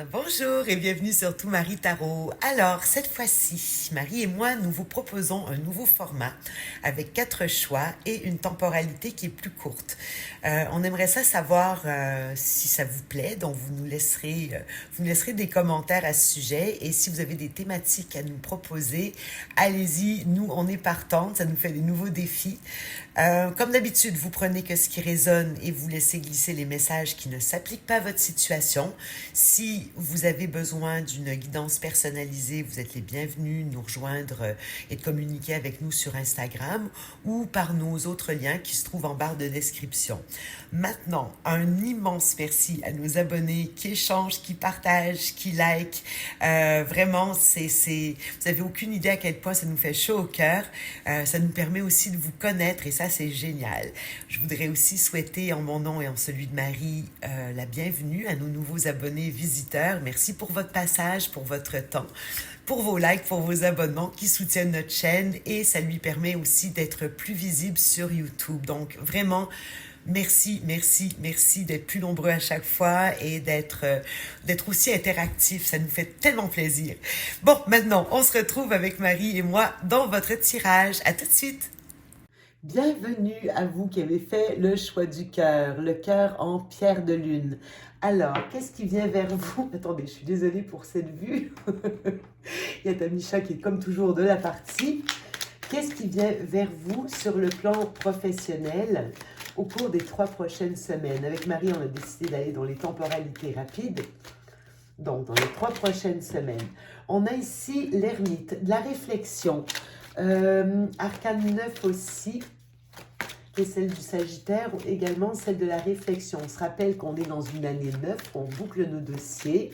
Bonjour et bienvenue sur Tout Marie Tarot. Alors, cette fois-ci, Marie et moi, nous vous proposons un nouveau format avec 4 choix et une temporalité qui est plus courte. On aimerait ça savoir si ça vous plaît, donc vous nous laisserez des commentaires à ce sujet et si vous avez des thématiques à nous proposer, allez-y, nous on est partantes, ça nous fait des nouveaux défis. Comme d'habitude, vous prenez que ce qui résonne et vous laissez glisser les messages qui ne s'appliquent pas à votre situation. Si vous avez besoin d'une guidance personnalisée, vous êtes les bienvenus de nous rejoindre et de communiquer avec nous sur Instagram ou par nos autres liens qui se trouvent en barre de description. Maintenant, un immense merci à nos abonnés qui échangent, qui partagent, qui likent. Vraiment, vous avez aucune idée à quel point ça nous fait chaud au cœur. Ça nous permet aussi de vous connaître et ça, c'est génial. Je voudrais aussi souhaiter en mon nom et en celui de Marie la bienvenue à nos nouveaux abonnés visiteurs. Merci pour votre passage, pour votre temps, pour vos likes, pour vos abonnements qui soutiennent notre chaîne et ça lui permet aussi d'être plus visible sur YouTube. Donc vraiment, merci, merci, merci d'être plus nombreux à chaque fois et d'être aussi interactifs. Ça nous fait tellement plaisir. Bon, maintenant, on se retrouve avec Marie et moi dans votre tirage. À tout de suite! Bienvenue à vous qui avez fait le choix du cœur, le cœur en pierre de lune. Alors, qu'est-ce qui vient vers vous? Attendez, je suis désolée pour cette vue. Il y a Tamisha qui est comme toujours de la partie. Qu'est-ce qui vient vers vous sur le plan professionnel au cours des 3 prochaines semaines? Avec Marie, on a décidé d'aller dans les temporalités rapides. Donc, dans les 3 prochaines semaines. On a ici l'ermite, de la réflexion. Arcane 9 aussi, qui est celle du Sagittaire, ou également celle de la réflexion. On se rappelle qu'on est dans une année 9, on boucle nos dossiers.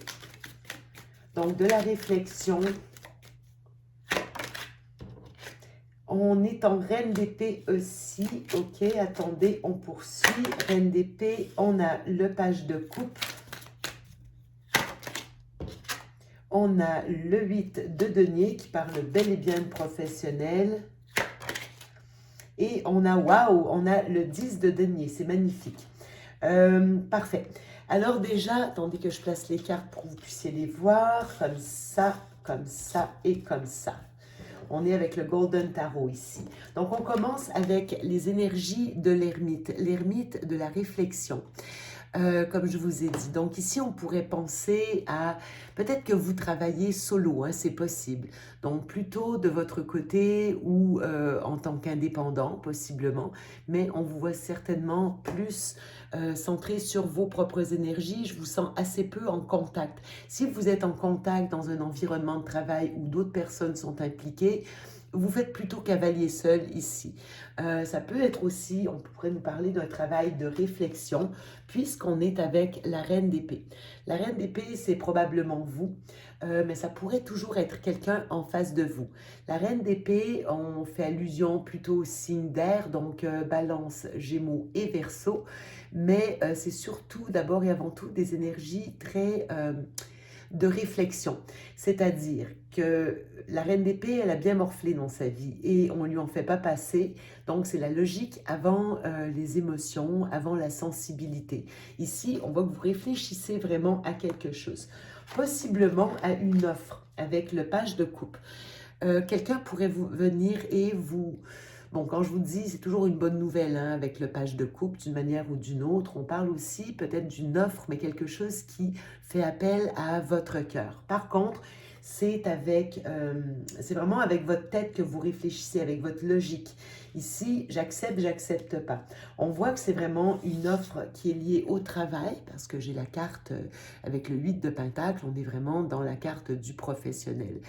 Donc, de la réflexion. On est en Reine d'épée aussi. Ok, attendez, on poursuit. Reine d'épée, on a le page de coupe. On a le 8 de denier qui parle bel et bien de professionnel. Et on a, waouh, on a le 10 de denier. C'est magnifique. Parfait. Alors déjà, attendez que je place les cartes pour que vous puissiez les voir. Comme ça et comme ça. On est avec le Golden Tarot ici. Donc, on commence avec les énergies de l'ermite de la réflexion. Comme je vous ai dit. Donc ici, on pourrait penser à peut-être que vous travaillez solo, hein, c'est possible. Donc plutôt de votre côté ou en tant qu'indépendant, possiblement. Mais on vous voit certainement plus centré sur vos propres énergies. Je vous sens assez peu en contact. Si vous êtes en contact dans un environnement de travail où d'autres personnes sont impliquées, vous faites plutôt cavalier seul ici. Ça peut être aussi, on pourrait nous parler d'un travail de réflexion, puisqu'on est avec la reine d'épée. La reine d'épée, c'est probablement vous, mais ça pourrait toujours être quelqu'un en face de vous. La reine d'épée, on fait allusion plutôt au signe d'air, donc Balance, Gémeaux et Verseau, mais c'est surtout, d'abord et avant tout, des énergies très de réflexion. C'est-à-dire que la reine d'épée, elle a bien morflé dans sa vie et on ne lui en fait pas passer. Donc, c'est la logique avant les émotions, avant la sensibilité. Ici, on voit que vous réfléchissez vraiment à quelque chose. Possiblement à une offre avec le page de coupe. Quelqu'un pourrait venir et vous... Bon, quand je vous dis, c'est toujours une bonne nouvelle hein, avec le page de coupe, d'une manière ou d'une autre. On parle aussi peut-être d'une offre, mais quelque chose qui fait appel à votre cœur. Par contre, c'est vraiment avec votre tête que vous réfléchissez, avec votre logique. Ici, j'accepte pas. On voit que c'est vraiment une offre qui est liée au travail, parce que j'ai la carte avec le 8 de Pentacle, on est vraiment dans la carte du professionnel.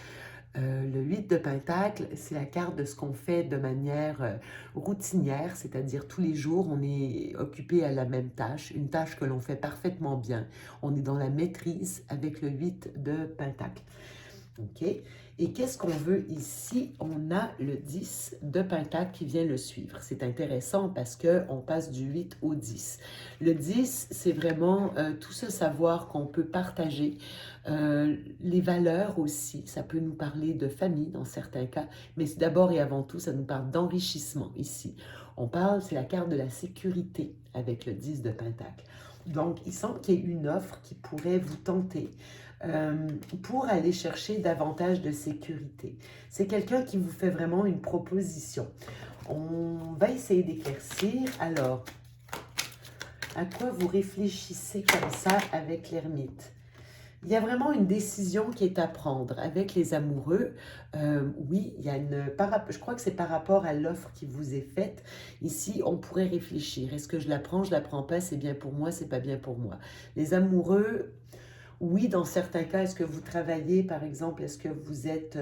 Le 8 de Pentacle, c'est la carte de ce qu'on fait de manière routinière, c'est-à-dire tous les jours, on est occupé à la même tâche, une tâche que l'on fait parfaitement bien. On est dans la maîtrise avec le 8 de Pentacle. OK? Et qu'est-ce qu'on veut ici? On a le 10 de Pentacle qui vient le suivre. C'est intéressant parce qu'on passe du 8 au 10. Le 10, c'est vraiment tout ce savoir qu'on peut partager. Les valeurs aussi, ça peut nous parler de famille dans certains cas, mais d'abord et avant tout, ça nous parle d'enrichissement ici. On parle, c'est la carte de la sécurité avec le 10 de Pentacle. Donc, il semble qu'il y ait une offre qui pourrait vous tenter pour aller chercher davantage de sécurité. C'est quelqu'un qui vous fait vraiment une proposition. On va essayer d'éclaircir. Alors, à quoi vous réfléchissez comme ça avec l'ermite? Il y a vraiment une décision qui est à prendre avec les amoureux. Oui, il y a je crois que c'est par rapport à l'offre qui vous est faite. Ici, on pourrait réfléchir. Est-ce que je la prends, je la prends pas? C'est bien pour moi, c'est pas bien pour moi. Les amoureux, oui, dans certains cas, est-ce que vous travaillez, par exemple, est-ce que vous êtes...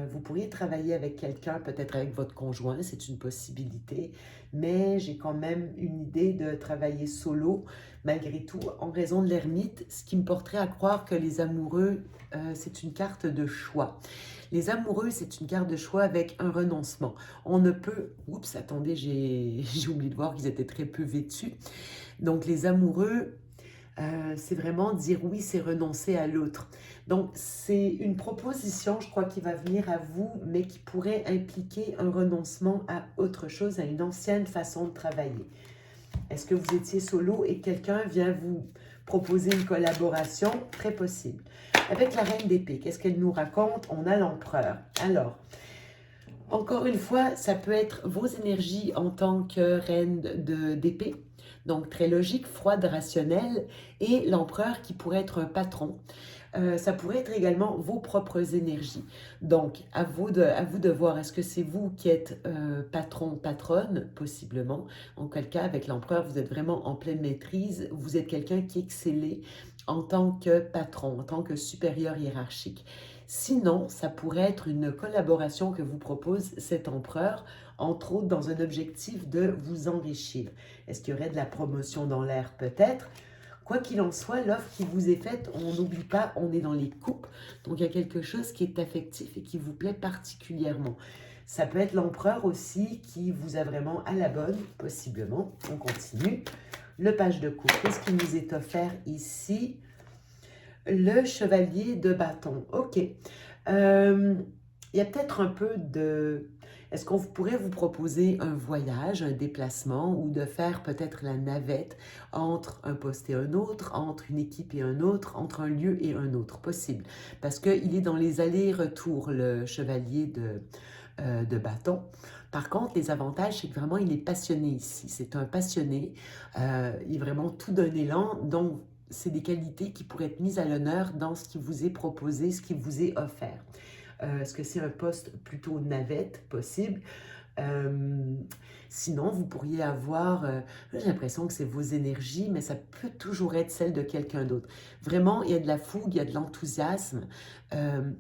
vous pourriez travailler avec quelqu'un, peut-être avec votre conjoint, c'est une possibilité, mais j'ai quand même une idée de travailler solo, malgré tout, en raison de l'ermite, ce qui me porterait à croire que les amoureux, c'est une carte de choix. Les amoureux, c'est une carte de choix avec un renoncement. On ne peut... Oups, attendez, j'ai oublié de voir qu'ils étaient très peu vêtus. Donc, les amoureux... c'est vraiment dire oui, c'est renoncer à l'autre. Donc, c'est une proposition, je crois, qui va venir à vous, mais qui pourrait impliquer un renoncement à autre chose, à une ancienne façon de travailler. Est-ce que vous étiez solo et quelqu'un vient vous proposer une collaboration? Très possible. Avec la reine d'épée, qu'est-ce qu'elle nous raconte? On a l'empereur. Alors, encore une fois, ça peut être vos énergies en tant que reine d'épée. Donc, très logique, froide, rationnelle, et l'empereur qui pourrait être un patron. Ça pourrait être également vos propres énergies. Donc, à vous de voir, est-ce que c'est vous qui êtes patron, patronne, possiblement. En quel cas, avec l'empereur, vous êtes vraiment en pleine maîtrise. Vous êtes quelqu'un qui excelle en tant que patron, en tant que supérieur hiérarchique. Sinon, ça pourrait être une collaboration que vous propose cet empereur, entre autres dans un objectif de vous enrichir. Est-ce qu'il y aurait de la promotion dans l'air? Peut-être. Quoi qu'il en soit, l'offre qui vous est faite, on n'oublie pas, on est dans les coupes. Donc, il y a quelque chose qui est affectif et qui vous plaît particulièrement. Ça peut être l'empereur aussi qui vous a vraiment à la bonne, possiblement. On continue. Le page de coupe, qu'est-ce qui nous est offert ici? Le chevalier de bâton. OK. Il y a peut-être un peu de... Est-ce qu'on pourrait vous proposer un voyage, un déplacement ou de faire peut-être la navette entre un poste et un autre, entre une équipe et un autre, entre un lieu et un autre? Possible. Parce qu'il est dans les allers-retours, le chevalier de bâton. Par contre, les avantages, c'est que vraiment, il est passionné ici. C'est un passionné. Il est vraiment tout d'un élan. Donc, c'est des qualités qui pourraient être mises à l'honneur dans ce qui vous est proposé, ce qui vous est offert. Est-ce que c'est un poste plutôt navette possible? Sinon, vous pourriez avoir, j'ai l'impression que c'est vos énergies, mais ça peut toujours être celle de quelqu'un d'autre. Vraiment, il y a de la fougue, il y a de l'enthousiasme.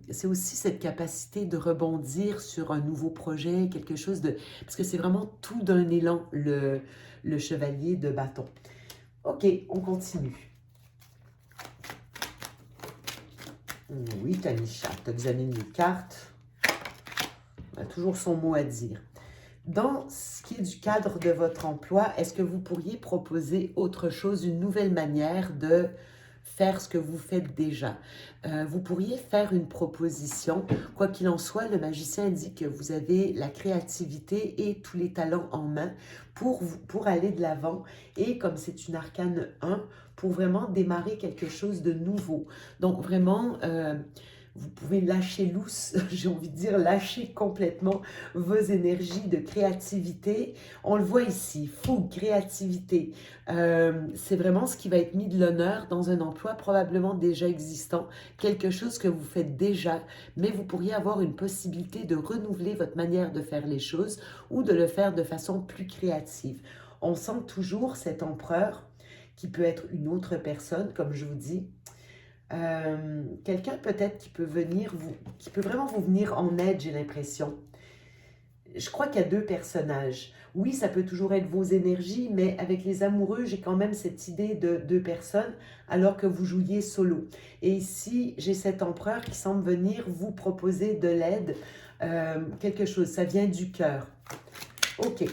C'est aussi cette capacité de rebondir sur un nouveau projet, quelque chose de... Parce que c'est vraiment tout d'un élan, le chevalier de bâton. OK, on continue. Oui, Tanisha, tu examines les cartes. On a toujours son mot à dire. Dans ce qui est du cadre de votre emploi, est-ce que vous pourriez proposer autre chose, une nouvelle manière de faire ce que vous faites déjà? Vous pourriez faire une proposition. Quoi qu'il en soit, le magicien dit que vous avez la créativité et tous les talents en main pour aller de l'avant. Et comme c'est une arcane 1, pour vraiment démarrer quelque chose de nouveau. Donc vraiment, vous pouvez lâcher loose, j'ai envie de dire, lâcher complètement vos énergies de créativité. On le voit ici, fougue, créativité. C'est vraiment ce qui va être mis de l'honneur dans un emploi probablement déjà existant, quelque chose que vous faites déjà, mais vous pourriez avoir une possibilité de renouveler votre manière de faire les choses ou de le faire de façon plus créative. On sent toujours cet empereur qui peut être une autre personne, comme je vous dis. Quelqu'un peut-être qui peut qui peut vraiment vous venir en aide, j'ai l'impression. Je crois qu'il y a deux personnages. Oui, ça peut toujours être vos énergies, mais avec les amoureux, j'ai quand même cette idée de deux personnes, alors que vous jouiez solo. Et ici, j'ai cet empereur qui semble venir vous proposer de l'aide, quelque chose, ça vient du cœur. OK.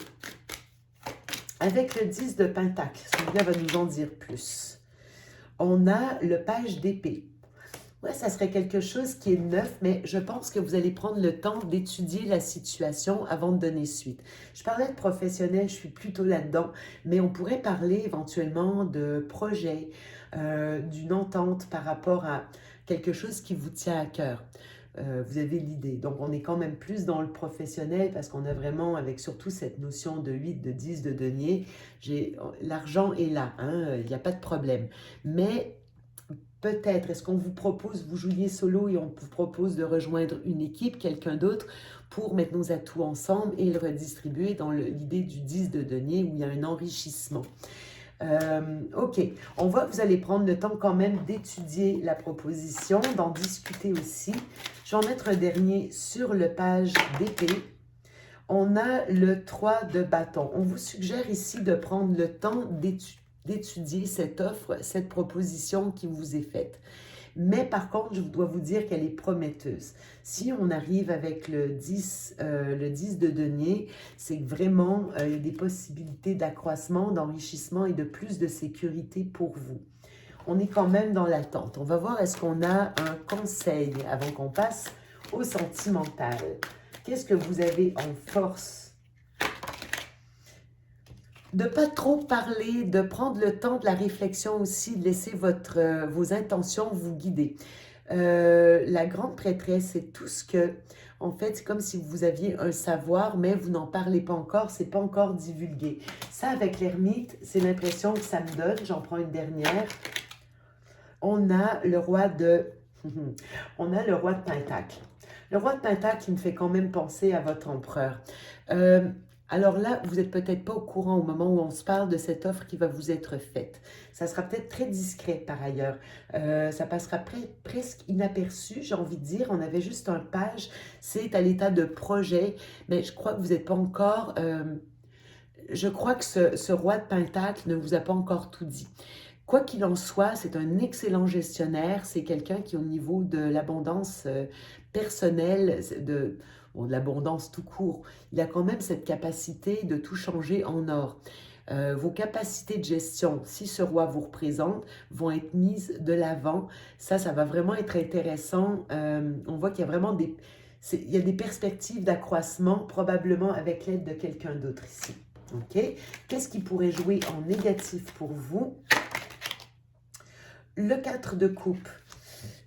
Avec le 10 de Pentacle, celui-là va nous en dire plus. On a le page d'épée. Ouais, ça serait quelque chose qui est neuf, mais je pense que vous allez prendre le temps d'étudier la situation avant de donner suite. Je parlais de professionnel, je suis plutôt là-dedans, mais on pourrait parler éventuellement de projet, d'une entente par rapport à quelque chose qui vous tient à cœur. Vous avez l'idée. Donc, on est quand même plus dans le professionnel parce qu'on a vraiment, avec surtout cette notion de 8, de 10, de denier, l'argent est là, hein, il n'y a pas de problème. Mais peut-être, est-ce qu'on vous propose, vous jouiez solo et on vous propose de rejoindre une équipe, quelqu'un d'autre, pour mettre nos atouts ensemble et le redistribuer dans l'idée du 10 de denier où il y a un enrichissement. OK, on voit que vous allez prendre le temps quand même d'étudier la proposition, d'en discuter aussi. Je vais en mettre un dernier sur le page d'épée. On a le 3 de bâton. On vous suggère ici de prendre le temps d'étudier cette offre, cette proposition qui vous est faite. Mais par contre, je dois vous dire qu'elle est prometteuse. Si on arrive avec le 10 de denier, c'est que vraiment, il y a des possibilités d'accroissement, d'enrichissement et de plus de sécurité pour vous. On est quand même dans l'attente. On va voir, est-ce qu'on a un conseil avant qu'on passe au sentimental. Qu'est-ce que vous avez en force? De ne pas trop parler, de prendre le temps de la réflexion aussi, de laisser vos intentions vous guider. La grande prêtresse, c'est tout ce que, en fait, c'est comme si vous aviez un savoir, mais vous n'en parlez pas encore, c'est pas encore divulgué. Ça, avec l'ermite, c'est l'impression que ça me donne. J'en prends une dernière. On a le roi de... on a le roi de Pentacle. Le roi de Pentacle qui me fait quand même penser à votre empereur. Alors là, vous n'êtes peut-être pas au courant au moment où on se parle de cette offre qui va vous être faite. Ça sera peut-être très discret par ailleurs. Ça passera presque inaperçu, j'ai envie de dire. On avait juste un page, c'est à l'état de projet, mais je crois que vous n'êtes pas encore... je crois que ce roi de Pentacle ne vous a pas encore tout dit. Quoi qu'il en soit, c'est un excellent gestionnaire. C'est quelqu'un qui, au niveau de l'abondance personnelle, de l'abondance tout court, il a quand même cette capacité de tout changer en or. Vos capacités de gestion, si ce roi vous représente, vont être mises de l'avant. Ça va vraiment être intéressant. On voit qu'il y a vraiment il y a des perspectives d'accroissement, probablement avec l'aide de quelqu'un d'autre ici. OK? Qu'est-ce qui pourrait jouer en négatif pour vous? Le 4 de coupe.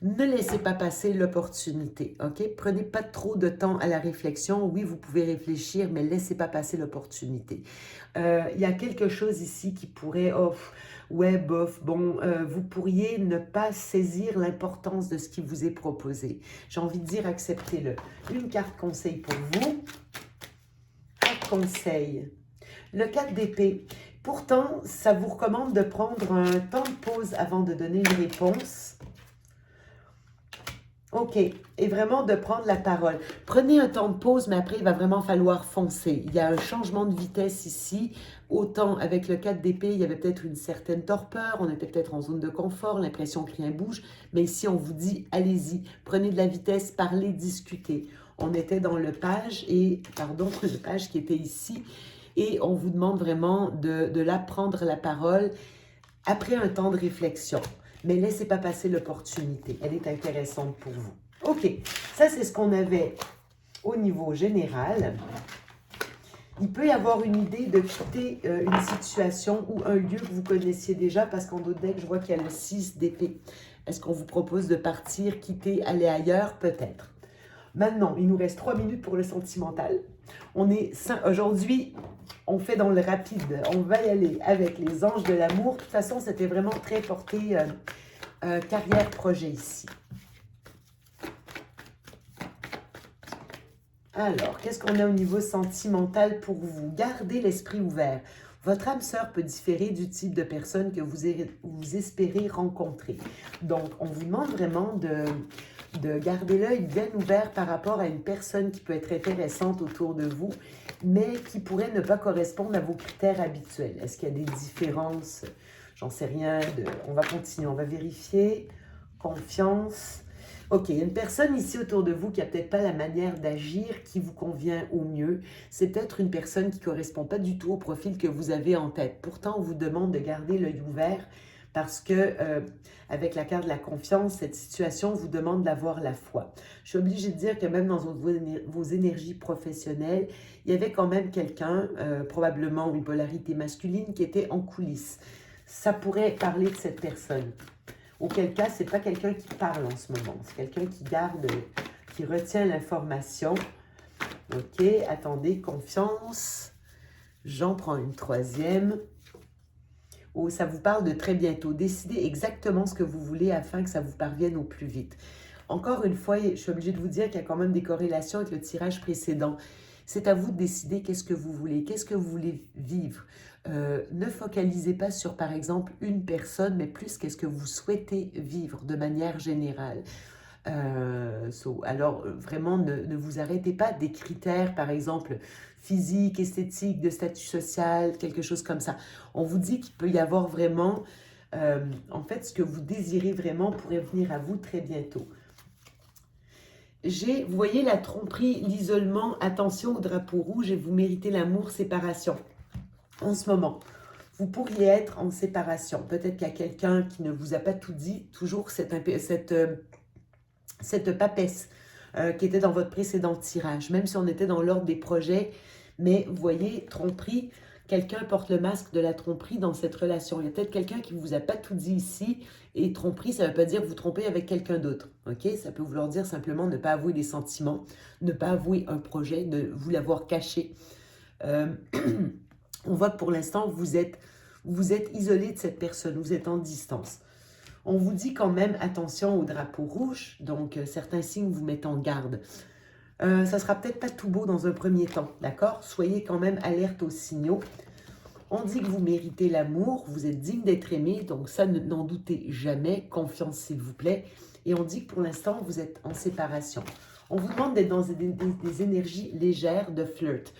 Ne laissez pas passer l'opportunité, OK? Prenez pas trop de temps à la réflexion. Oui, vous pouvez réfléchir, mais laissez pas passer l'opportunité. Il y a quelque chose ici qui pourrait, ouais, bof, bon, vous pourriez ne pas saisir l'importance de ce qui vous est proposé. J'ai envie de dire, acceptez-le. Une carte conseil pour vous. 4 conseils. Le 4 d'épée. Pourtant, ça vous recommande de prendre un temps de pause avant de donner une réponse. OK. Et vraiment de prendre la parole. Prenez un temps de pause, mais après, il va vraiment falloir foncer. Il y a un changement de vitesse ici. Autant avec le 4 d'épée, il y avait peut-être une certaine torpeur. On était peut-être en zone de confort, l'impression que rien bouge. Mais ici, on vous dit, allez-y. Prenez de la vitesse, parlez, discutez. On était dans le page, le page qui était ici. Et on vous demande vraiment de la prendre la parole après un temps de réflexion. Mais laissez pas passer l'opportunité. Elle est intéressante pour vous. OK, ça c'est ce qu'on avait au niveau général. Il peut y avoir une idée de quitter une situation ou un lieu que vous connaissiez déjà parce qu'en d'autres decks, je vois qu'il y a le 6 d'épée. Est-ce qu'on vous propose de partir, quitter, aller ailleurs? Peut-être. Maintenant, il nous reste 3 minutes pour le sentimental. Aujourd'hui, on fait dans le rapide. On va y aller avec les anges de l'amour. De toute façon, c'était vraiment très porté carrière-projet ici. Alors, qu'est-ce qu'on a au niveau sentimental pour vous? Gardez l'esprit ouvert. Votre âme sœur peut différer du type de personne que vous espérez rencontrer. Donc, on vous demande vraiment de garder l'œil bien ouvert par rapport à une personne qui peut être intéressante autour de vous, mais qui pourrait ne pas correspondre à vos critères habituels. Est-ce qu'il y a des différences? J'en sais rien. On va continuer, on va vérifier. Confiance. OK, il y a une personne ici autour de vous qui n'a peut-être pas la manière d'agir qui vous convient au mieux. C'est peut-être une personne qui ne correspond pas du tout au profil que vous avez en tête. Pourtant, on vous demande de garder l'œil ouvert Parce que avec la carte de la confiance, cette situation vous demande d'avoir la foi. Je suis obligée de dire que même dans vos énergies professionnelles, il y avait quand même quelqu'un, probablement une polarité masculine, qui était en coulisses. Ça pourrait parler de cette personne. Auquel cas, ce n'est pas quelqu'un qui parle en ce moment. C'est quelqu'un qui garde, qui retient l'information. Ok, attendez, confiance. J'en prends une troisième. Oh, ça vous parle de très bientôt. Décidez exactement ce que vous voulez afin que ça vous parvienne au plus vite. Encore une fois, je suis obligée de vous dire qu'il y a quand même des corrélations avec le tirage précédent. C'est à vous de décider qu'est-ce que vous voulez, qu'est-ce que vous voulez vivre. Ne focalisez pas sur, par exemple, une personne, mais plus qu'est-ce que vous souhaitez vivre de manière générale. Alors, vraiment, ne vous arrêtez pas des critères, par exemple, physique, esthétique, de statut social, quelque chose comme ça. On vous dit qu'il peut y avoir vraiment, en fait, ce que vous désirez vraiment pourrait venir à vous très bientôt. Vous voyez la tromperie, l'isolement, attention au drapeau rouge et vous méritez l'amour, séparation. En ce moment, vous pourriez être en séparation. Peut-être qu'il y a quelqu'un qui ne vous a pas tout dit, toujours cette papesse qui était dans votre précédent tirage, même si on était dans l'ordre des projets. Mais vous voyez, tromperie, quelqu'un porte le masque de la tromperie dans cette relation. Il y a peut-être quelqu'un qui ne vous a pas tout dit ici. Et tromperie, ça ne veut pas dire vous tromper avec quelqu'un d'autre. Okay? Ça peut vouloir dire simplement ne pas avouer des sentiments, ne pas avouer un projet, de vous l'avoir caché. On voit que pour l'instant, vous êtes isolé de cette personne, vous êtes en distance. On vous dit quand même attention au drapeau rouge, donc certains signes vous mettent en garde. Ça sera peut-être pas tout beau dans un premier temps, d'accord? Soyez quand même alerte aux signaux. On dit que vous méritez l'amour, vous êtes digne d'être aimé, donc ça, n'en doutez jamais. Confiance, s'il vous plaît. Et on dit que pour l'instant, vous êtes en séparation. On vous demande d'être dans des énergies légères de flirt.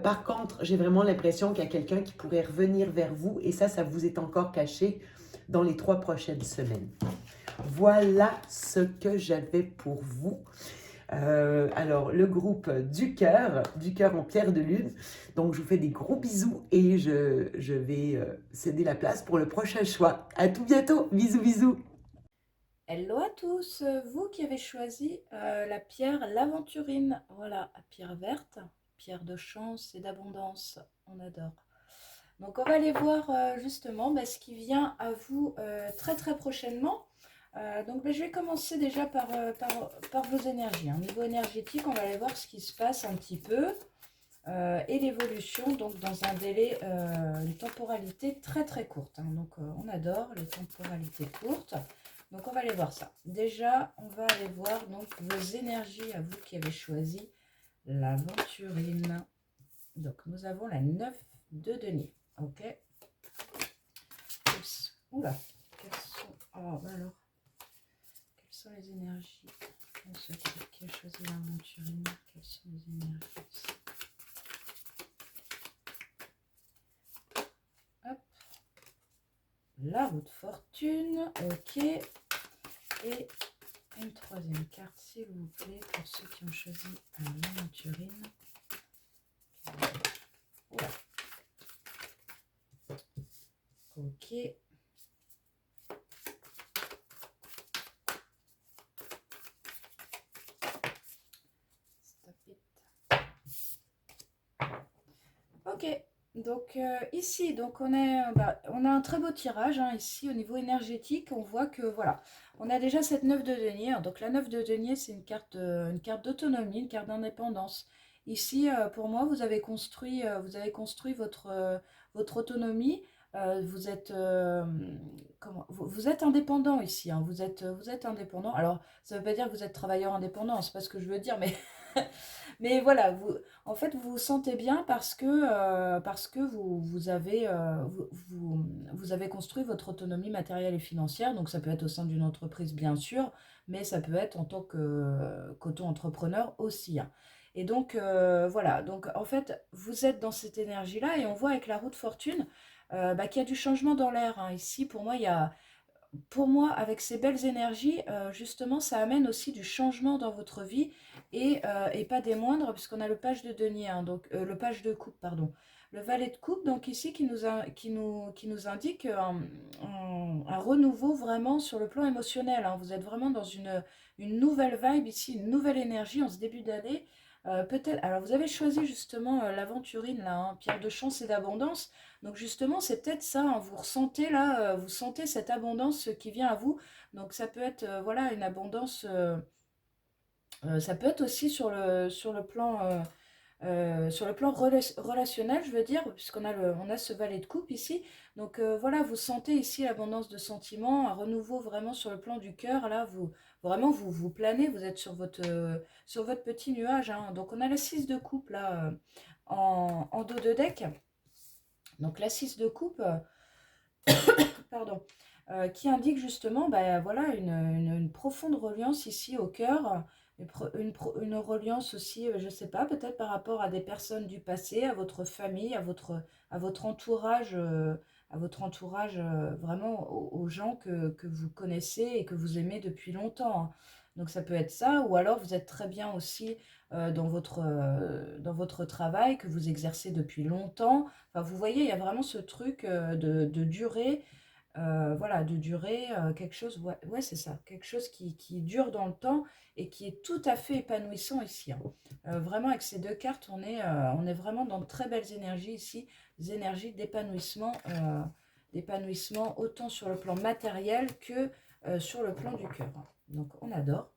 Par contre, j'ai vraiment l'impression qu'il y a quelqu'un qui pourrait revenir vers vous et ça vous est encore caché dans les 3 prochaines semaines. Voilà ce que j'avais pour vous. Alors, le groupe du cœur en pierre de lune. Donc, je vous fais des gros bisous et je vais céder la place pour le prochain choix. À tout bientôt. Bisous, bisous. Hello à tous, vous qui avez choisi la pierre l'aventurine, voilà, à pierre verte, pierre de chance et d'abondance, on adore. Donc on va aller voir justement ce qui vient à vous très très prochainement. Donc je vais commencer déjà par vos énergies. Au niveau énergétique, on va aller voir ce qui se passe un petit peu et l'évolution donc dans un délai, une temporalité très très courte. Hein. Donc on adore les temporalités courtes. Donc on va aller voir ça. Déjà, on va aller voir donc vos énergies à vous qui avez choisi l'aventurine. Donc nous avons la 9 de denier. Ok. Oups. Oula. Quelles sont... Oh, alors. Quelles sont les énergies de ceux qui a choisi l'aventurine? Quelles sont les énergies? Hop. La roue de fortune. Ok. Et une troisième carte, s'il vous plaît, pour ceux qui ont choisi l'aventurine. Oula. Ok. Stop it. Ok. Donc ici, donc on a un très beau tirage hein, ici au niveau énergétique. On voit que voilà, on a déjà cette 9 de denier. Donc la 9 de denier, c'est une carte d'autonomie, une carte d'indépendance. Ici, pour moi, vous avez construit votre autonomie. Vous êtes vous êtes indépendant ici. Hein, vous êtes indépendant. Alors, ça ne veut pas dire que vous êtes travailleur indépendant. C'est pas ce que je veux dire, mais mais voilà, en fait, vous vous sentez bien parce que vous avez construit votre autonomie matérielle et financière. Donc, ça peut être au sein d'une entreprise, bien sûr, mais ça peut être en tant qu'auto-entrepreneur aussi. Hein. Et donc, voilà. Donc, en fait, vous êtes dans cette énergie-là et on voit avec la roue de fortune qu'il y a du changement dans l'air. Hein. Ici, pour moi, avec ces belles énergies, justement, ça amène aussi du changement dans votre vie et pas des moindres, puisqu'on a le page de denier, hein, donc le page de coupe, pardon. le valet de coupe, donc ici, qui nous indique un renouveau vraiment sur le plan émotionnel, hein. Vous êtes vraiment dans une nouvelle vibe ici, une nouvelle énergie en ce début d'année. Peut-être, alors vous avez choisi justement l'aventurine, là, hein, pierre de chance et d'abondance. Donc justement, c'est peut-être ça, hein, vous ressentez là, vous sentez cette abondance qui vient à vous. Donc ça peut être, voilà, une abondance, ça peut être aussi sur le plan relationnel, je veux dire, puisqu'on a, on a ce valet de coupe ici. Donc voilà, vous sentez ici l'abondance de sentiments, un renouveau vraiment sur le plan du cœur. Là, vraiment, vous planez, vous êtes sur votre petit nuage, hein. Donc on a la 6 de coupe là, en dos de deck. Donc la 6 de coupe, pardon, qui indique justement bah, voilà, une profonde reliance ici au cœur, une reliance aussi, je ne sais pas, peut-être par rapport à des personnes du passé, à votre famille, à votre entourage, vraiment aux gens que vous connaissez et que vous aimez depuis longtemps, hein. Donc ça peut être ça, ou alors vous êtes très bien aussi dans votre travail que vous exercez depuis longtemps. Enfin, vous voyez, il y a vraiment ce truc de durée, voilà, de durée, quelque chose, ouais, ouais, c'est ça, quelque chose qui dure dans le temps et qui est tout à fait épanouissant ici, hein. Vraiment, avec ces deux cartes, on est vraiment dans de très belles énergies ici, des énergies d'épanouissement autant sur le plan matériel que sur le plan du cœur, hein. Donc, on adore.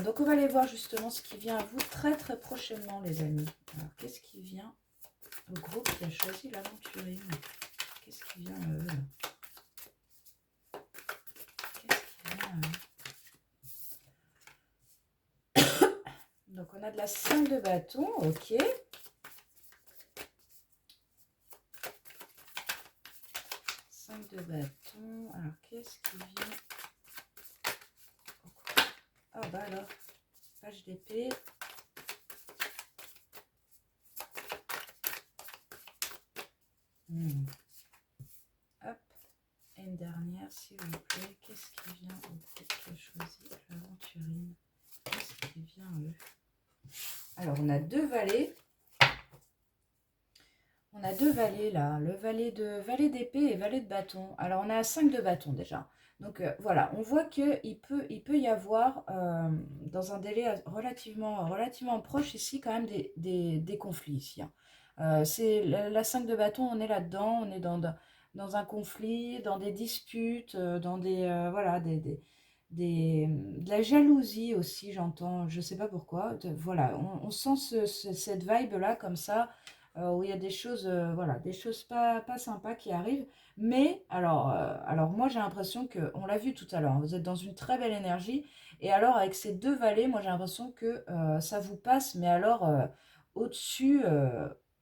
Donc, on va aller voir justement ce qui vient à vous très très prochainement, les amis. Alors, qu'est-ce qui vient au groupe qui a choisi l'aventurine? Qu'est-ce qui vient à eux là? Qu'est-ce qui vient à eux? Donc, on a de la 5 de bâton, ok. 5 de bâton. Alors, qu'est-ce qui vient? Ah, bah alors, page d'épée. Hop, et une dernière, s'il vous plaît. Qu'est-ce qui vient au groupe qui a choisi l'aventurine? Qu'est-ce qui vient à eux? Alors, on a deux valets. On a deux valets là, le valet d'épée et valet de bâton. Alors, on a 5 de bâton déjà. Donc, voilà, on voit qu'il peut y avoir, dans un délai relativement proche ici, quand même des conflits ici, hein. C'est la 5 de bâton, on est là-dedans, on est dans un conflit, dans des disputes, dans voilà, de la jalousie aussi, j'entends, je ne sais pas pourquoi. Voilà, on sent cette vibe-là comme ça, où il y a des choses, voilà, des choses pas sympas qui arrivent. Mais alors moi j'ai l'impression que, on l'a vu tout à l'heure, hein, vous êtes dans une très belle énergie. Et alors avec ces deux valets, moi j'ai l'impression que ça vous passe, mais alors au-dessus,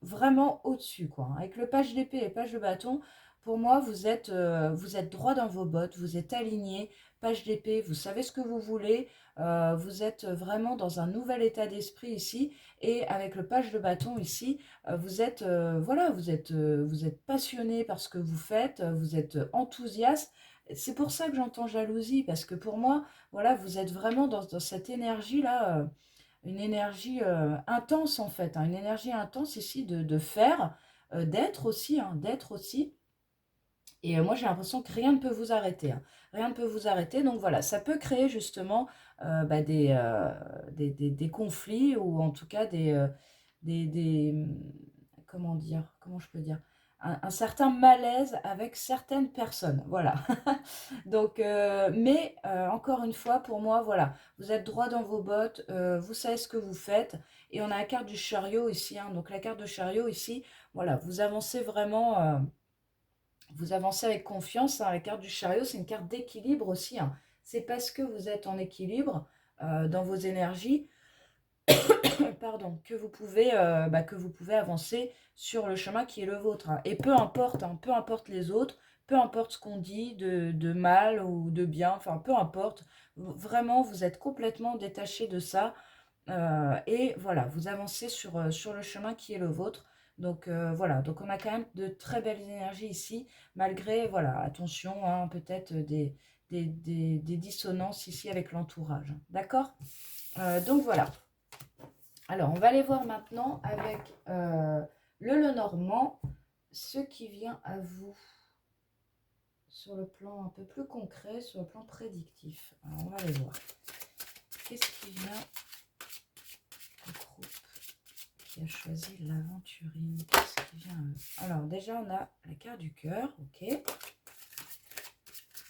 vraiment au-dessus, quoi, hein. Avec le page d'épée et le page de bâton, pour moi vous êtes droit dans vos bottes, vous êtes aligné. Page d'épée, vous savez ce que vous voulez, vous êtes vraiment dans un nouvel état d'esprit ici. Et avec le page de bâton ici, vous êtes, voilà, vous êtes passionné par ce que vous faites, vous êtes enthousiaste. C'est pour ça que j'entends jalousie, parce que pour moi, voilà, vous êtes vraiment dans cette énergie-là, une énergie intense en fait, hein, une énergie intense ici de faire, d'être aussi, hein, d'être aussi. Et moi, j'ai l'impression que rien ne peut vous arrêter, hein. Rien ne peut vous arrêter. Donc voilà, ça peut créer justement bah, des conflits ou en tout cas comment dire, comment je peux dire, un certain malaise avec certaines personnes. Voilà. Donc, mais encore une fois, pour moi, voilà, vous êtes droit dans vos bottes, vous savez ce que vous faites. Et on a la carte du chariot ici, hein. Donc la carte de chariot ici, voilà, vous avancez vraiment. Vous avancez avec confiance, hein. La carte du chariot, c'est une carte d'équilibre aussi, hein. C'est parce que vous êtes en équilibre dans vos énergies, pardon, que vous pouvez avancer sur le chemin qui est le vôtre, hein. Et peu importe, hein, peu importe les autres, peu importe ce qu'on dit de mal ou de bien, enfin peu importe, vraiment vous êtes complètement détaché de ça. Et voilà, vous avancez sur le chemin qui est le vôtre. Donc voilà, donc on a quand même de très belles énergies ici, malgré, voilà, attention, hein, peut-être des dissonances ici avec l'entourage. D'accord. Donc voilà. Alors, on va aller voir maintenant avec le Lenormand ce qui vient à vous sur le plan un peu plus concret, sur le plan prédictif. Alors, on va aller voir. Qu'est-ce qui vient au groupe qui a choisi l'aventurine? Qu'est-ce qui vient à eux? Alors, déjà, on a la carte du cœur, ok.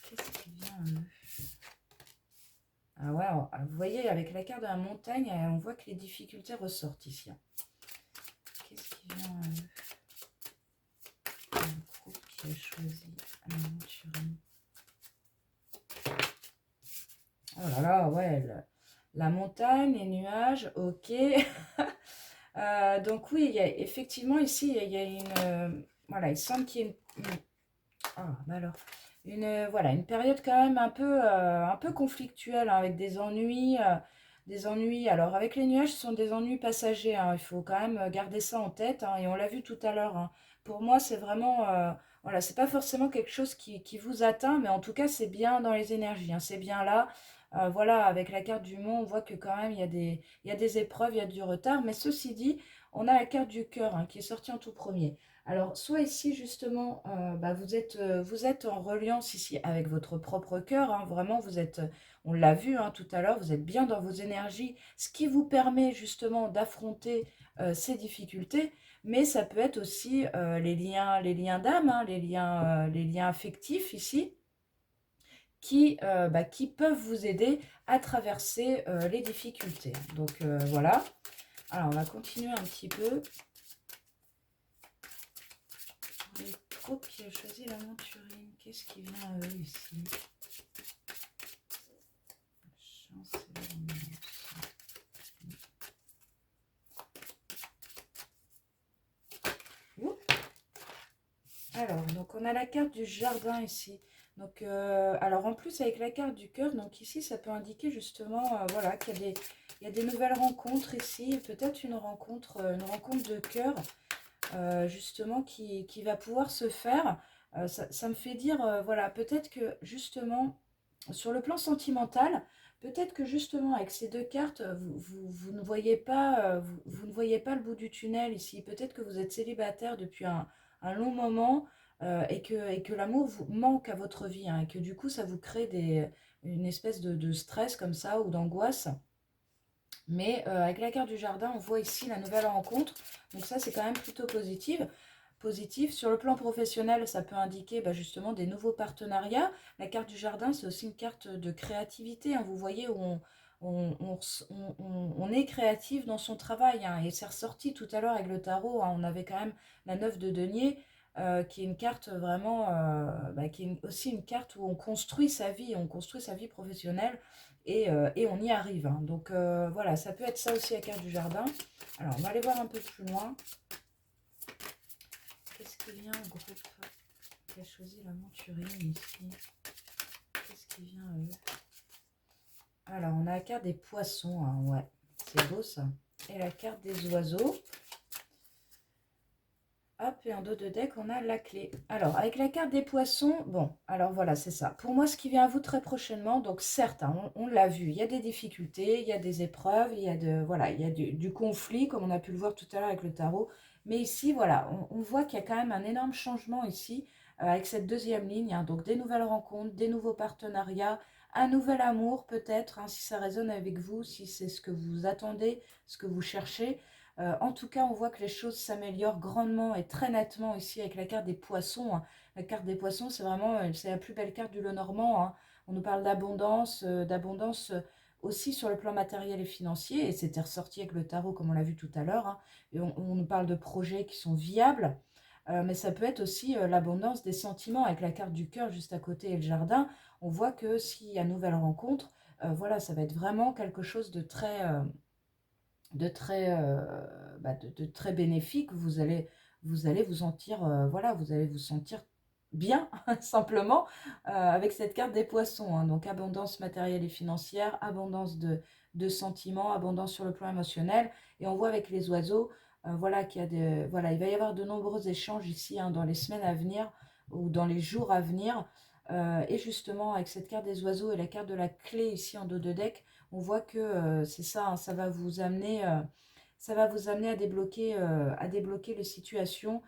Qu'est-ce qui vient à eux? Ah ouais, alors, vous voyez, avec la carte de la montagne, on voit que les difficultés ressortent ici. Qu'est-ce qui vient à eux? Le groupe qui a choisi l'aventurine. Oh là là, ouais, la montagne, les nuages, ok. Donc oui, il y a, effectivement, ici, il y a une... voilà, il semble qu'il y ait ah, bah alors, voilà, une période quand même un peu conflictuelle, hein, avec des ennuis, des ennuis. Alors, avec les nuages, ce sont des ennuis passagers, hein, il faut quand même garder ça en tête, hein, et on l'a vu tout à l'heure, hein. Pour moi, c'est vraiment, voilà, c'est pas forcément quelque chose qui vous atteint, mais en tout cas, c'est bien dans les énergies, hein, c'est bien là. Voilà, avec la carte du mont, on voit que quand même, il y a des épreuves, il y a du retard, mais ceci dit, on a la carte du cœur, hein, qui est sortie en tout premier. Alors, soit ici, justement, bah, vous êtes en reliance ici avec votre propre cœur, hein, vraiment, vous êtes, on l'a vu, hein, tout à l'heure, vous êtes bien dans vos énergies, ce qui vous permet justement d'affronter ces difficultés, mais ça peut être aussi les liens d'âme, hein, les liens affectifs ici, qui peuvent vous aider à traverser les difficultés. Donc voilà. Alors, on va continuer un petit peu. Le groupe qui a choisi l'aventurine, qu'est-ce qui vient à eux ici? Chance et l'abondance. Alors, donc on a la carte du jardin ici. Donc, alors en plus avec la carte du cœur, donc ici ça peut indiquer justement, voilà, il y a des nouvelles rencontres ici, peut-être une rencontre de cœur, justement qui va pouvoir se faire. Ça me fait dire, voilà, peut-être que justement sur le plan sentimental, peut-être que justement avec ces deux cartes, vous ne voyez pas, vous ne voyez pas le bout du tunnel ici. Peut-être que vous êtes célibataire depuis un long moment, et que l'amour vous manque à votre vie, hein, et que du coup ça vous crée une espèce de stress comme ça ou d'angoisse. Mais avec la carte du jardin, on voit ici la nouvelle rencontre. Donc ça, c'est quand même plutôt positif. Sur le plan professionnel, ça peut indiquer bah, justement des nouveaux partenariats. La carte du jardin, c'est aussi une carte de créativité, hein. Vous voyez où on est créatif dans son travail, hein. Et c'est ressorti tout à l'heure avec le tarot, hein. On avait quand même la 9 de denier, qui est une carte vraiment, bah, qui est aussi une carte où on construit sa vie professionnelle et on y arrive, hein. Donc voilà, ça peut être ça aussi la carte du jardin. Alors, on va aller voir un peu plus loin. Qu'est-ce qui vient au groupe qui a choisi la monturine ici? Qu'est-ce qui vient à eux? Alors, on a la carte des poissons, hein, ouais, c'est beau ça. Et la carte des oiseaux. Hop, et en dos de deck, on a la clé. Alors, avec la carte des poissons, bon, alors voilà, c'est ça. Pour moi, ce qui vient à vous très prochainement, donc certes, hein, on l'a vu, il y a des difficultés, il y a des épreuves, voilà, il y a du conflit, comme on a pu le voir tout à l'heure avec le tarot. Mais ici, voilà, on voit qu'il y a quand même un énorme changement ici, avec cette deuxième ligne, hein. Donc des nouvelles rencontres, des nouveaux partenariats, un nouvel amour peut-être, hein, si ça résonne avec vous, si c'est ce que vous attendez, ce que vous cherchez. En tout cas, on voit que les choses s'améliorent grandement et très nettement ici avec la carte des poissons, hein. La carte des poissons, c'est vraiment c'est la plus belle carte du Lenormand, hein. On nous parle d'abondance aussi sur le plan matériel et financier, et c'était ressorti avec le tarot comme on l'a vu tout à l'heure, hein. Et on nous parle de projets qui sont viables, mais ça peut être aussi l'abondance des sentiments avec la carte du cœur juste à côté et le jardin. On voit que s'il y a nouvelle rencontre, voilà, ça va être vraiment quelque chose de très bénéfique. Vous allez vous sentir, voilà, vous allez vous sentir bien, simplement, avec cette carte des poissons, hein. Donc, abondance matérielle et financière, abondance de sentiments, abondance sur le plan émotionnel. Et on voit avec les oiseaux, voilà, voilà, il va y avoir de nombreux échanges ici, hein, dans les semaines à venir ou dans les jours à venir. Et justement, avec cette carte des oiseaux et la carte de la clé ici en dos de deck, on voit que c'est ça, hein, ça va vous amener ça va vous amener à débloquer les situations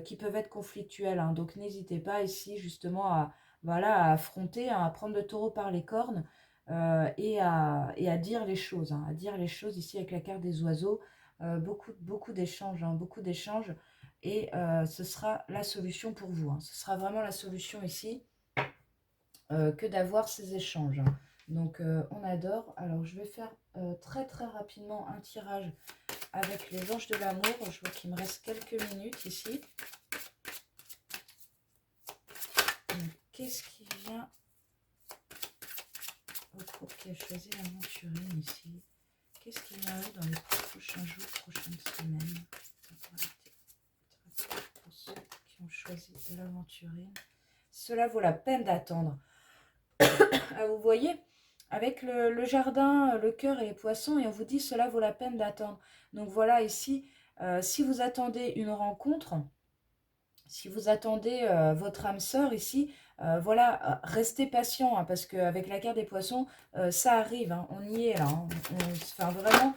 qui peuvent être conflictuelles, hein. Donc n'hésitez pas ici justement voilà, à affronter, hein, à prendre le taureau par les cornes et à dire les choses, hein, à dire les choses ici avec la carte des oiseaux. Beaucoup d'échanges, hein, beaucoup d'échanges. Et ce sera la solution pour vous, hein. Ce sera vraiment la solution ici que d'avoir ces échanges, hein. Donc on adore. Alors je vais faire très très rapidement un tirage avec les anges de l'amour. Je vois qu'il me reste quelques minutes ici. Qu'est-ce qui vient au couple qui a choisi l'aventurine ici? Qu'est-ce qui vient dans les prochains jours, prochaines semaines? Pour ceux qui ont choisi l'aventurine. Cela vaut la peine d'attendre. Ah, vous voyez, avec le jardin, le cœur et les poissons, et on vous dit cela vaut la peine d'attendre. Donc voilà, ici, si vous attendez une rencontre, si vous attendez votre âme sœur ici, voilà, restez patient, hein, parce qu'avec la carte des poissons, ça arrive, hein, on y est là, hein. Enfin, vraiment,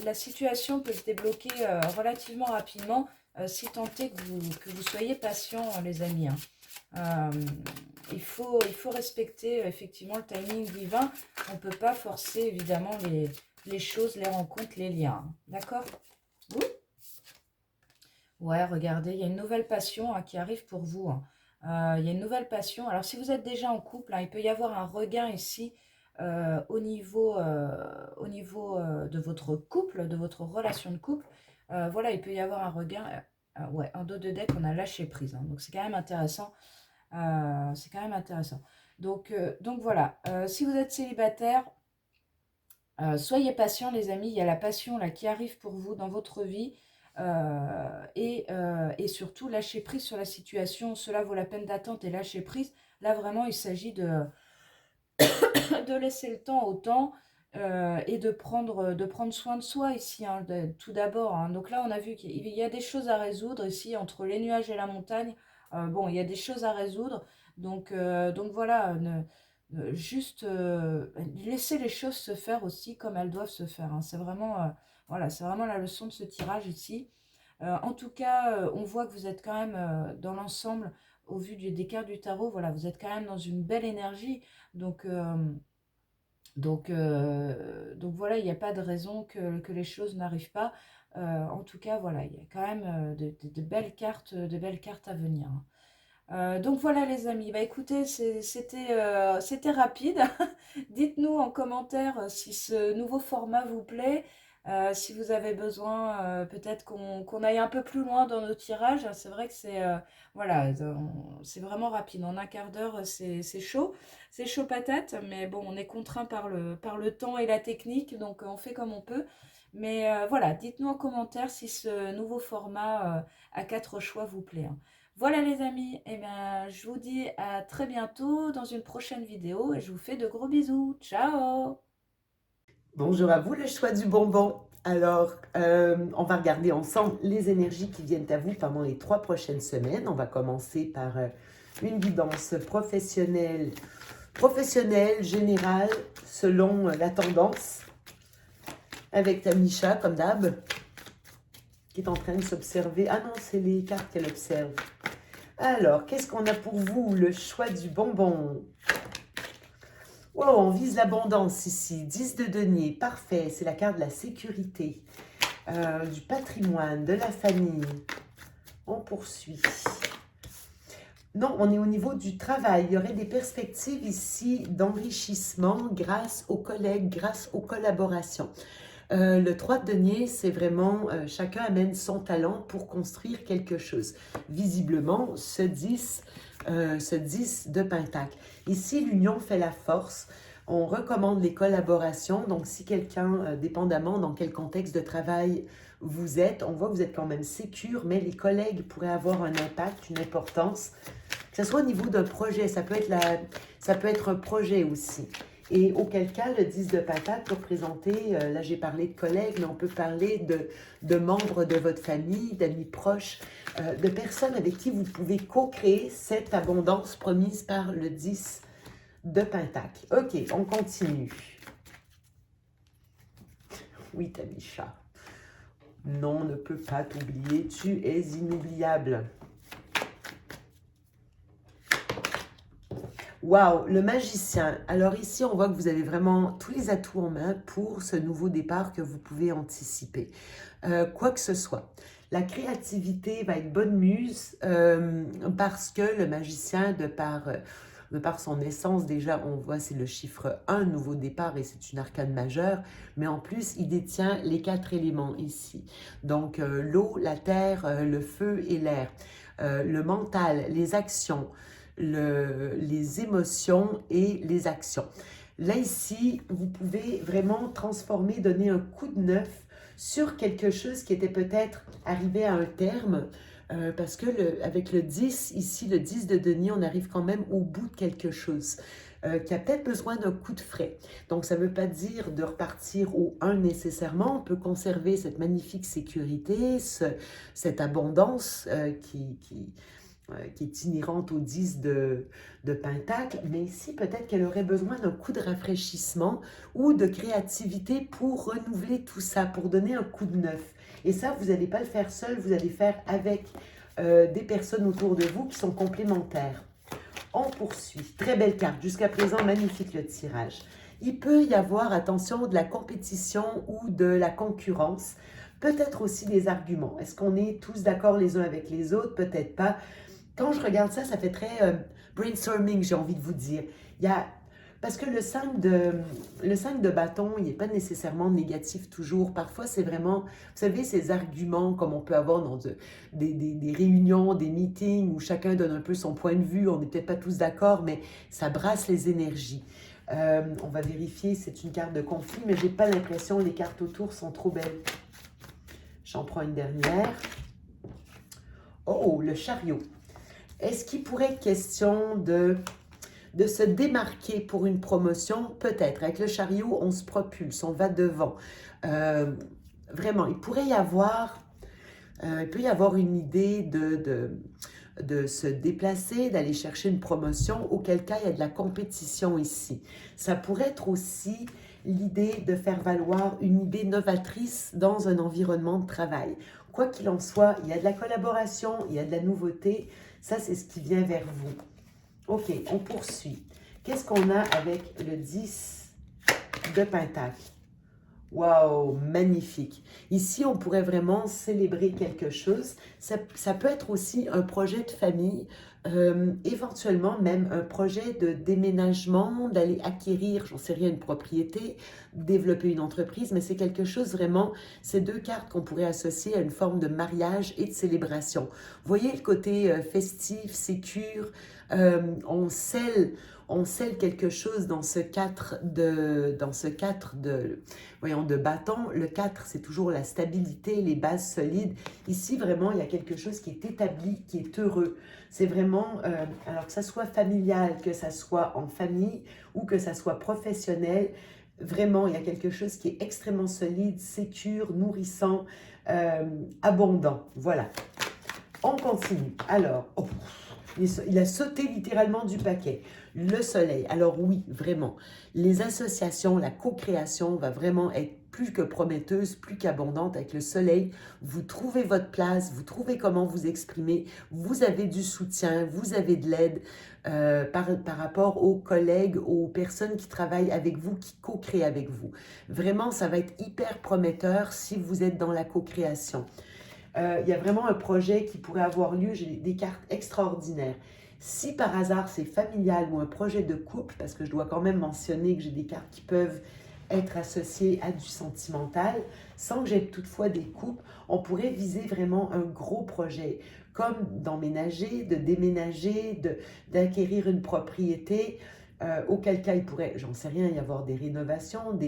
la situation peut se débloquer relativement rapidement, si tant est que vous soyez patient, les amis, hein. Il faut respecter effectivement le timing divin. On ne peut pas forcer évidemment les choses, les rencontres, les liens, hein. D'accord? Ouais, regardez, il y a une nouvelle passion, hein, qui arrive pour vous, hein. Il y a une nouvelle passion. Alors, si vous êtes déjà en couple, hein, il peut y avoir un regain ici au niveau de votre couple, de votre relation de couple. Voilà, il peut y avoir un regain. Ouais, en dos de deck, on a lâché prise, hein. Donc, c'est quand même intéressant. C'est quand même intéressant. Donc voilà, si vous êtes célibataire, soyez patient les amis, il y a la passion là qui arrive pour vous dans votre vie. Et surtout, lâchez prise sur la situation. Cela vaut la peine d'attendre et lâcher prise. Là, vraiment, il s'agit de laisser le temps au temps et de prendre soin de soi ici, hein, tout d'abord, hein. Donc là, on a vu qu'il y a des choses à résoudre ici entre les nuages et la montagne. Bon, il y a des choses à résoudre. Donc voilà, juste laisser les choses se faire aussi comme elles doivent se faire, hein. C'est vraiment, voilà, c'est vraiment la leçon de ce tirage ici. En tout cas, on voit que vous êtes quand même dans l'ensemble, au vu des cartes du tarot, voilà, vous êtes quand même dans une belle énergie. Donc, donc voilà, il n'y a pas de raison que les choses n'arrivent pas. En tout cas, voilà, il y a quand même de belles cartes, à venir, hein. Donc voilà les amis, bah écoutez, c'était rapide. Dites-nous en commentaire si ce nouveau format vous plaît, si vous avez besoin peut-être qu'on aille un peu plus loin dans nos tirages. C'est vrai que voilà, c'est vraiment rapide. En un quart d'heure, c'est chaud patate, mais bon, on est contraint par le temps et la technique, donc on fait comme on peut. Mais voilà, dites-nous en commentaire si ce nouveau format à 4 choix vous plaît, hein. Voilà les amis, et bien, je vous dis à très bientôt dans une prochaine vidéo et je vous fais de gros bisous. Ciao! Bonjour à vous, le choix du bonbon. Alors, on va regarder ensemble les énergies qui viennent à vous pendant les 3 prochaines semaines. On va commencer par une guidance professionnelle, générale, selon la tendance, avec Tamisha, comme d'hab, qui est en train de s'observer. Ah non, c'est les cartes qu'elle observe. Alors, qu'est-ce qu'on a pour vous? Le choix du bonbon. Wow, on vise l'abondance ici. 10 de denier, parfait. C'est la carte de la sécurité, du patrimoine, de la famille. On poursuit. Non, on est au niveau du travail. Il y aurait des perspectives ici d'enrichissement grâce aux collègues, grâce aux collaborations. Le 3 de denier, c'est vraiment chacun amène son talent pour construire quelque chose. Visiblement, ce 10 de pentacle. Ici, l'union fait la force. On recommande les collaborations. Donc, si quelqu'un, dépendamment dans quel contexte de travail vous êtes, on voit que vous êtes quand même sécure, mais les collègues pourraient avoir un impact, une importance. Que ce soit au niveau d'un projet, ça peut être un projet aussi. Et auquel cas, le 10 de pentacle peut représenter, là j'ai parlé de collègues, mais on peut parler de membres de votre famille, d'amis proches, de personnes avec qui vous pouvez co-créer cette abondance promise par le 10 de pentacle. Ok, on continue. Oui, Tamisha. Non, on ne peut pas t'oublier, tu es inoubliable. Waouh, le magicien. Alors ici, on voit que vous avez vraiment tous les atouts en main pour ce nouveau départ que vous pouvez anticiper. Quoi que ce soit. La créativité va être bonne muse parce que le magicien, de par son essence, déjà, on voit c'est le chiffre 1, nouveau départ, et c'est une arcane majeure, mais en plus, il détient les 4 éléments ici. Donc, l'eau, la terre, le feu et l'air. Le mental, les actions, les émotions et les actions. Là, ici, vous pouvez vraiment transformer, donner un coup de neuf sur quelque chose qui était peut-être arrivé à un terme, parce que avec le 10, ici, le 10 de denier, on arrive quand même au bout de quelque chose qui a peut-être besoin d'un coup de frais. Donc, ça ne veut pas dire de repartir au 1 nécessairement. On peut conserver cette magnifique sécurité, cette abondance qui est inhérente au 10 de Pentacle, mais ici, peut-être qu'elle aurait besoin d'un coup de rafraîchissement ou de créativité pour renouveler tout ça, pour donner un coup de neuf. Et ça, vous n'allez pas le faire seul, vous allez faire avec des personnes autour de vous qui sont complémentaires. On poursuit. Très belle carte. Jusqu'à présent, magnifique le tirage. Il peut y avoir, attention, de la compétition ou de la concurrence. Peut-être aussi des arguments. Est-ce qu'on est tous d'accord les uns avec les autres? Peut-être pas. Quand je regarde ça, ça fait très brainstorming, j'ai envie de vous dire. Parce que le 5 de bâton, il n'est pas nécessairement négatif toujours. Parfois, c'est vraiment, vous savez, ces arguments comme on peut avoir dans des réunions, des meetings où chacun donne un peu son point de vue. On n'est peut-être pas tous d'accord, mais ça brasse les énergies. On va vérifier, c'est une carte de conflit, mais je n'ai pas l'impression, les cartes autour sont trop belles. J'en prends une dernière. Oh, le chariot. Est-ce qu'il pourrait être question de se démarquer pour une promotion? Peut-être. Avec le chariot, on se propulse, on va devant. Vraiment, il peut y avoir une idée de se déplacer, d'aller chercher une promotion, auquel cas il y a de la compétition ici. Ça pourrait être aussi l'idée de faire valoir une idée novatrice dans un environnement de travail. Quoi qu'il en soit, il y a de la collaboration, il y a de la nouveauté. Ça, c'est ce qui vient vers vous. OK, on poursuit. Qu'est-ce qu'on a avec le 10 de Pentacle? Waouh, magnifique. Ici, on pourrait vraiment célébrer quelque chose. Ça peut être aussi un projet de famille, éventuellement même un projet de déménagement, d'aller acquérir, j'en sais rien, une propriété, développer une entreprise, mais c'est quelque chose vraiment, ces deux cartes qu'on pourrait associer à une forme de mariage et de célébration. Vous voyez le côté festif, sécure, on scelle quelque chose dans ce 4 de bâton. Le 4, c'est toujours la stabilité, les bases solides. Ici, vraiment, il y a quelque chose qui est établi, qui est heureux. C'est vraiment, alors que ça soit familial, que ça soit en famille ou que ça soit professionnel, vraiment, il y a quelque chose qui est extrêmement solide, sécure, nourrissant, abondant. Voilà. On continue. Alors, il a sauté littéralement du paquet. Le soleil. Alors oui, vraiment, les associations, la co-création va vraiment être plus que prometteuse, plus qu'abondante avec le soleil. Vous trouvez votre place, vous trouvez comment vous exprimer, vous avez du soutien, vous avez de l'aide par rapport aux collègues, aux personnes qui travaillent avec vous, qui co-créent avec vous. Vraiment, ça va être hyper prometteur si vous êtes dans la co-création. Il y a vraiment un projet qui pourrait avoir lieu, j'ai des cartes extraordinaires. Si par hasard c'est familial ou un projet de couple, parce que je dois quand même mentionner que j'ai des cartes qui peuvent être associées à du sentimental, sans que j'aie toutefois des couples, on pourrait viser vraiment un gros projet, comme d'emménager, de déménager, d'acquérir une propriété, auquel cas il pourrait, j'en sais rien, y avoir des rénovations,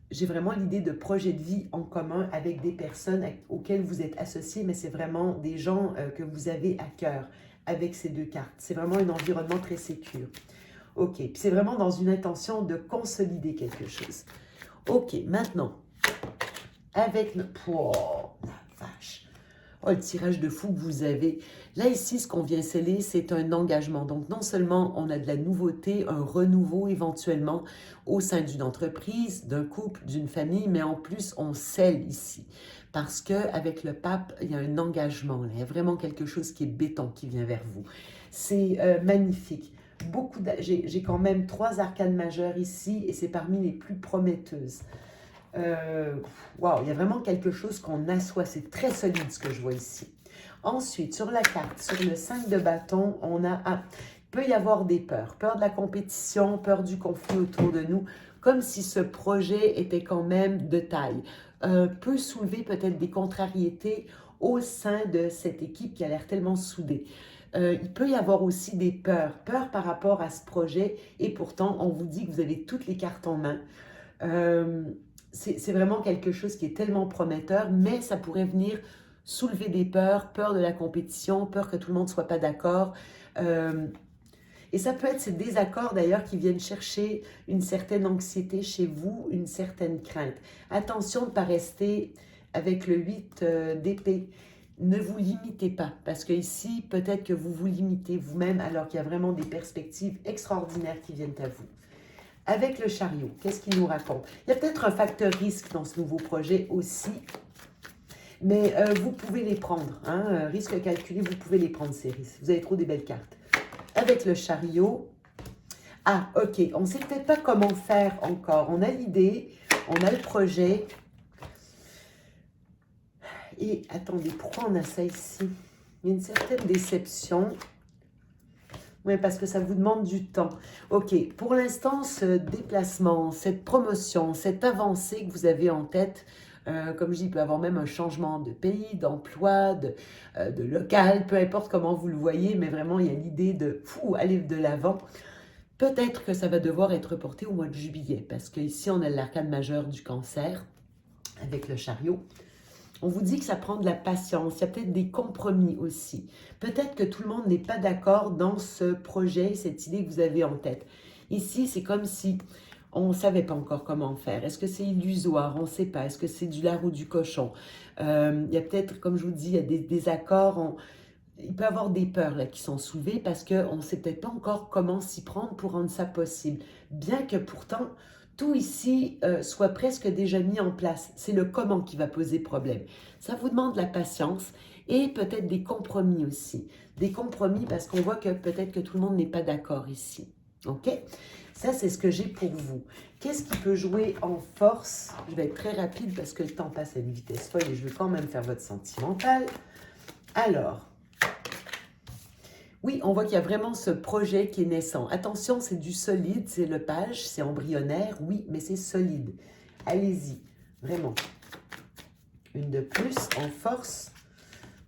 J'ai vraiment l'idée de projet de vie en commun avec des personnes auxquelles vous êtes associés, mais c'est vraiment des gens que vous avez à cœur avec ces deux cartes. C'est vraiment un environnement très sécure. OK, puis c'est vraiment dans une intention de consolider quelque chose. OK, maintenant, avec notre... Oh, la vache! Oh, le tirage de fou que vous avez. Là, ici, ce qu'on vient sceller, c'est un engagement. Donc, non seulement on a de la nouveauté, un renouveau éventuellement au sein d'une entreprise, d'un couple, d'une famille, mais en plus, on scelle ici. Parce qu'avec le pape, il y a un engagement. Là. Il y a vraiment quelque chose qui est béton qui vient vers vous. C'est magnifique. J'ai quand même 3 arcanes majeures ici et c'est parmi les plus prometteuses. Wow, il y a vraiment quelque chose qu'on assoit. C'est très solide ce que je vois ici. Ensuite, sur la carte, sur le 5 de bâton, on a... il peut y avoir des peurs. Peur de la compétition, peur du conflit autour de nous, comme si ce projet était quand même de taille. Peut soulever peut-être des contrariétés au sein de cette équipe qui a l'air tellement soudée. Il peut y avoir aussi des peurs. Peurs par rapport à ce projet et pourtant, on vous dit que vous avez toutes les cartes en main. C'est vraiment quelque chose qui est tellement prometteur, mais ça pourrait venir soulever des peurs, peur de la compétition, peur que tout le monde ne soit pas d'accord. Et ça peut être ces désaccords d'ailleurs qui viennent chercher une certaine anxiété chez vous, une certaine crainte. Attention de ne pas rester avec le 8 d'épée. Ne vous limitez pas, parce que ici, peut-être que vous vous limitez vous-même alors qu'il y a vraiment des perspectives extraordinaires qui viennent à vous. Avec le chariot, qu'est-ce qu'il nous raconte? Il y a peut-être un facteur risque dans ce nouveau projet aussi, mais vous pouvez les prendre. Hein? Risque calculé, vous pouvez les prendre, ces risques. Vous avez trop des belles cartes. Avec le chariot, ah, ok, on ne sait peut-être pas comment faire encore. On a l'idée, on a le projet. Et attendez, pourquoi on a ça ici? Il y a une certaine déception. Oui, parce que ça vous demande du temps. Ok, pour l'instant, ce déplacement, cette promotion, cette avancée que vous avez en tête, comme je dis, il peut y avoir même un changement de pays, d'emploi, de local, peu importe comment vous le voyez, mais vraiment, il y a l'idée de aller de l'avant. Peut-être que ça va devoir être reporté au mois de juillet, parce qu'ici, on a l'arcane majeur du cancer avec le chariot. On vous dit que ça prend de la patience, il y a peut-être des compromis aussi. Peut-être que tout le monde n'est pas d'accord dans ce projet, cette idée que vous avez en tête. Ici, c'est comme si on ne savait pas encore comment faire. Est-ce que c'est illusoire? On ne sait pas. Est-ce que c'est du lard ou du cochon? Il y a peut-être, comme je vous dis, il y a des désaccords. Il peut y avoir des peurs là, qui sont soulevées parce qu'on ne sait peut-être pas encore comment s'y prendre pour rendre ça possible. Bien que pourtant, tout ici soit presque déjà mis en place. C'est le comment qui va poser problème. Ça vous demande de la patience et peut-être des compromis aussi. Des compromis parce qu'on voit que peut-être que tout le monde n'est pas d'accord ici. OK? Ça, c'est ce que j'ai pour vous. Qu'est-ce qui peut jouer en force? Je vais être très rapide parce que le temps passe à une vitesse folle et je veux quand même faire votre sentimental. Alors, oui, on voit qu'il y a vraiment ce projet qui est naissant. Attention, c'est du solide, c'est le page, c'est embryonnaire, oui, mais c'est solide. Allez-y, vraiment. Une de plus, en force.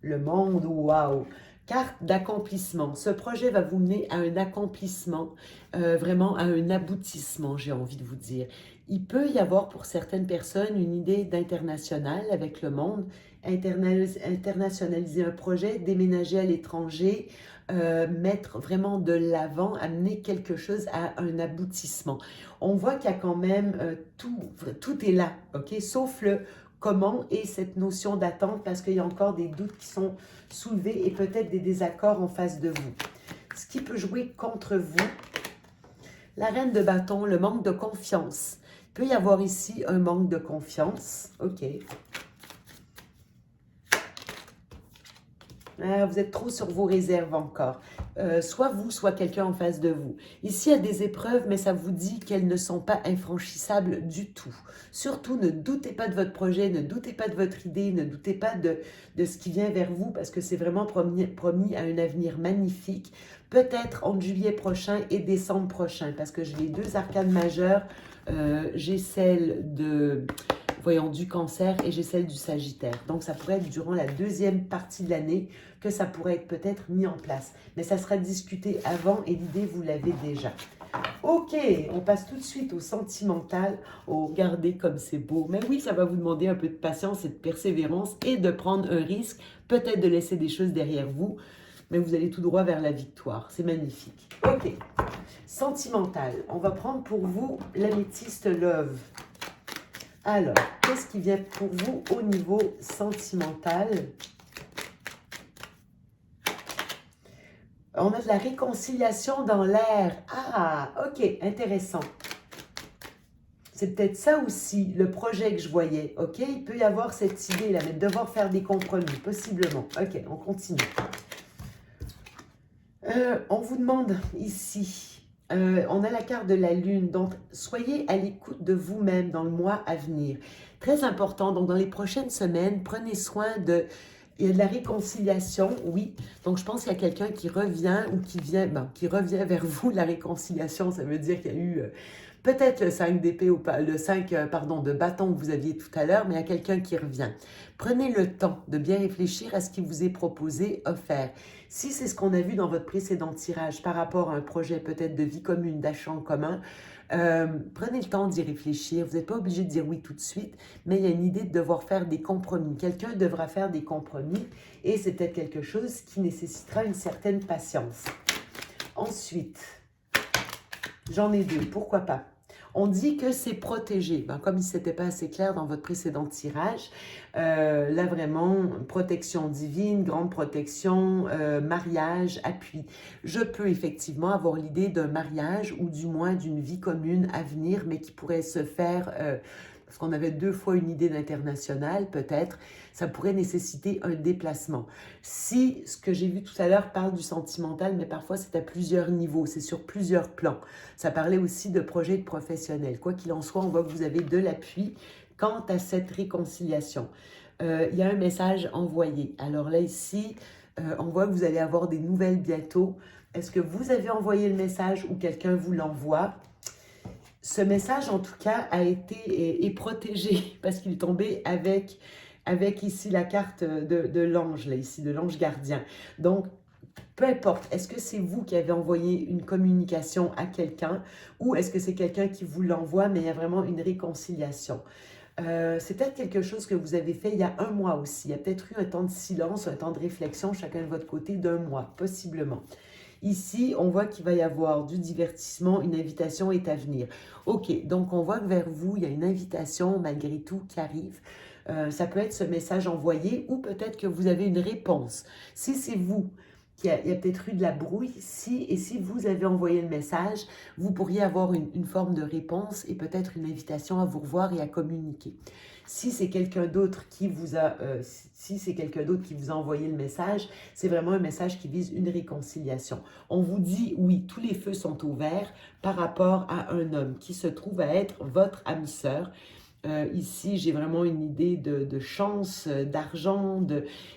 Le monde, waouh! Carte d'accomplissement. Ce projet va vous mener à un accomplissement, vraiment à un aboutissement, j'ai envie de vous dire. Il peut y avoir pour certaines personnes une idée d'international avec le monde, internationaliser un projet, déménager à l'étranger, mettre vraiment de l'avant, amener quelque chose à un aboutissement. On voit qu'il y a quand même tout est là, ok? Sauf le comment et cette notion d'attente parce qu'il y a encore des doutes qui sont soulevés et peut-être des désaccords en face de vous. Ce qui peut jouer contre vous, la reine de bâton, le manque de confiance. Il peut y avoir ici un manque de confiance, ok? Ah, vous êtes trop sur vos réserves encore. Soit vous, soit quelqu'un en face de vous. Ici, il y a des épreuves, mais ça vous dit qu'elles ne sont pas infranchissables du tout. Surtout, ne doutez pas de votre projet, ne doutez pas de votre idée, ne doutez pas de ce qui vient vers vous, parce que c'est vraiment promis à un avenir magnifique. Peut-être entre juillet prochain et décembre prochain, parce que j'ai les 2 arcanes majeures. J'ai celle de... voyons, du cancer et j'ai celle du sagittaire. Donc, ça pourrait être durant la 2e partie de l'année que ça pourrait être peut-être mis en place. Mais ça sera discuté avant et l'idée, vous l'avez déjà. Ok, on passe tout de suite au sentimental. Oh, regardez comme c'est beau. Mais oui, ça va vous demander un peu de patience et de persévérance et de prendre un risque, peut-être de laisser des choses derrière vous, mais vous allez tout droit vers la victoire. C'est magnifique. Ok, sentimental. On va prendre pour vous l'améthyste Love. Alors, qu'est-ce qui vient pour vous au niveau sentimental? On a de la réconciliation dans l'air. Ah, ok, intéressant. C'est peut-être ça aussi, le projet que je voyais, ok? Il peut y avoir cette idée-là, mais devoir faire des compromis, possiblement. Ok, on continue. On vous demande ici, on a la carte de la lune, donc soyez à l'écoute de vous-même dans le mois à venir. Très important, donc dans les prochaines semaines, prenez soin de... Il y a de la réconciliation, oui. Donc je pense qu'il y a quelqu'un qui revient ou qui vient, bon, qui revient vers vous. La réconciliation, ça veut dire qu'il y a eu peut-être le 5 d'épée ou pas, le 5 pardon, de bâton que vous aviez tout à l'heure, mais il y a quelqu'un qui revient. Prenez le temps de bien réfléchir à ce qui vous est proposé, offert. Si c'est ce qu'on a vu dans votre précédent tirage par rapport à un projet peut-être de vie commune, d'achat en commun, prenez le temps d'y réfléchir. Vous n'êtes pas obligé de dire oui tout de suite, mais il y a une idée de devoir faire des compromis. Quelqu'un devra faire des compromis et c'est peut-être quelque chose qui nécessitera une certaine patience. Ensuite, j'en ai deux, pourquoi pas. On dit que c'est protégé. Ben, comme ce n'était pas assez clair dans votre précédent tirage, là vraiment, protection divine, grande protection, mariage, appui. Je peux effectivement avoir l'idée d'un mariage ou du moins d'une vie commune à venir, mais qui pourrait se faire, parce qu'on avait 2 fois une idée d'international peut-être, ça pourrait nécessiter un déplacement. Si ce que j'ai vu tout à l'heure parle du sentimental, mais parfois c'est à plusieurs niveaux, c'est sur plusieurs plans. Ça parlait aussi de projets de professionnels. Quoi qu'il en soit, on voit que vous avez de l'appui quant à cette réconciliation. Il y a un message envoyé. Alors là, ici, on voit que vous allez avoir des nouvelles bientôt. Est-ce que vous avez envoyé le message ou quelqu'un vous l'envoie? Ce message, en tout cas, a été est protégé parce qu'il est tombé avec ici la carte de l'ange, là, ici, de l'ange gardien. Donc, peu importe, est-ce que c'est vous qui avez envoyé une communication à quelqu'un ou est-ce que c'est quelqu'un qui vous l'envoie, mais il y a vraiment une réconciliation? C'est peut-être quelque chose que vous avez fait il y a un mois aussi. Il y a peut-être eu un temps de silence, un temps de réflexion, chacun de votre côté, d'un mois, possiblement. Ici, on voit qu'il va y avoir du divertissement, une invitation est à venir. Ok, donc on voit que vers vous, il y a une invitation malgré tout qui arrive. Ça peut être ce message envoyé ou peut-être que vous avez une réponse. Si c'est vous, il y a peut-être eu de la brouille, si vous avez envoyé le message, vous pourriez avoir une forme de réponse et peut-être une invitation à vous revoir et à communiquer. Si c'est quelqu'un d'autre qui vous a, si c'est quelqu'un d'autre qui vous a envoyé le message, c'est vraiment un message qui vise une réconciliation. On vous dit, oui, tous les feux sont ouverts par rapport à un homme qui se trouve à être votre âme sœur. Ici, j'ai vraiment une idée de chance, d'argent.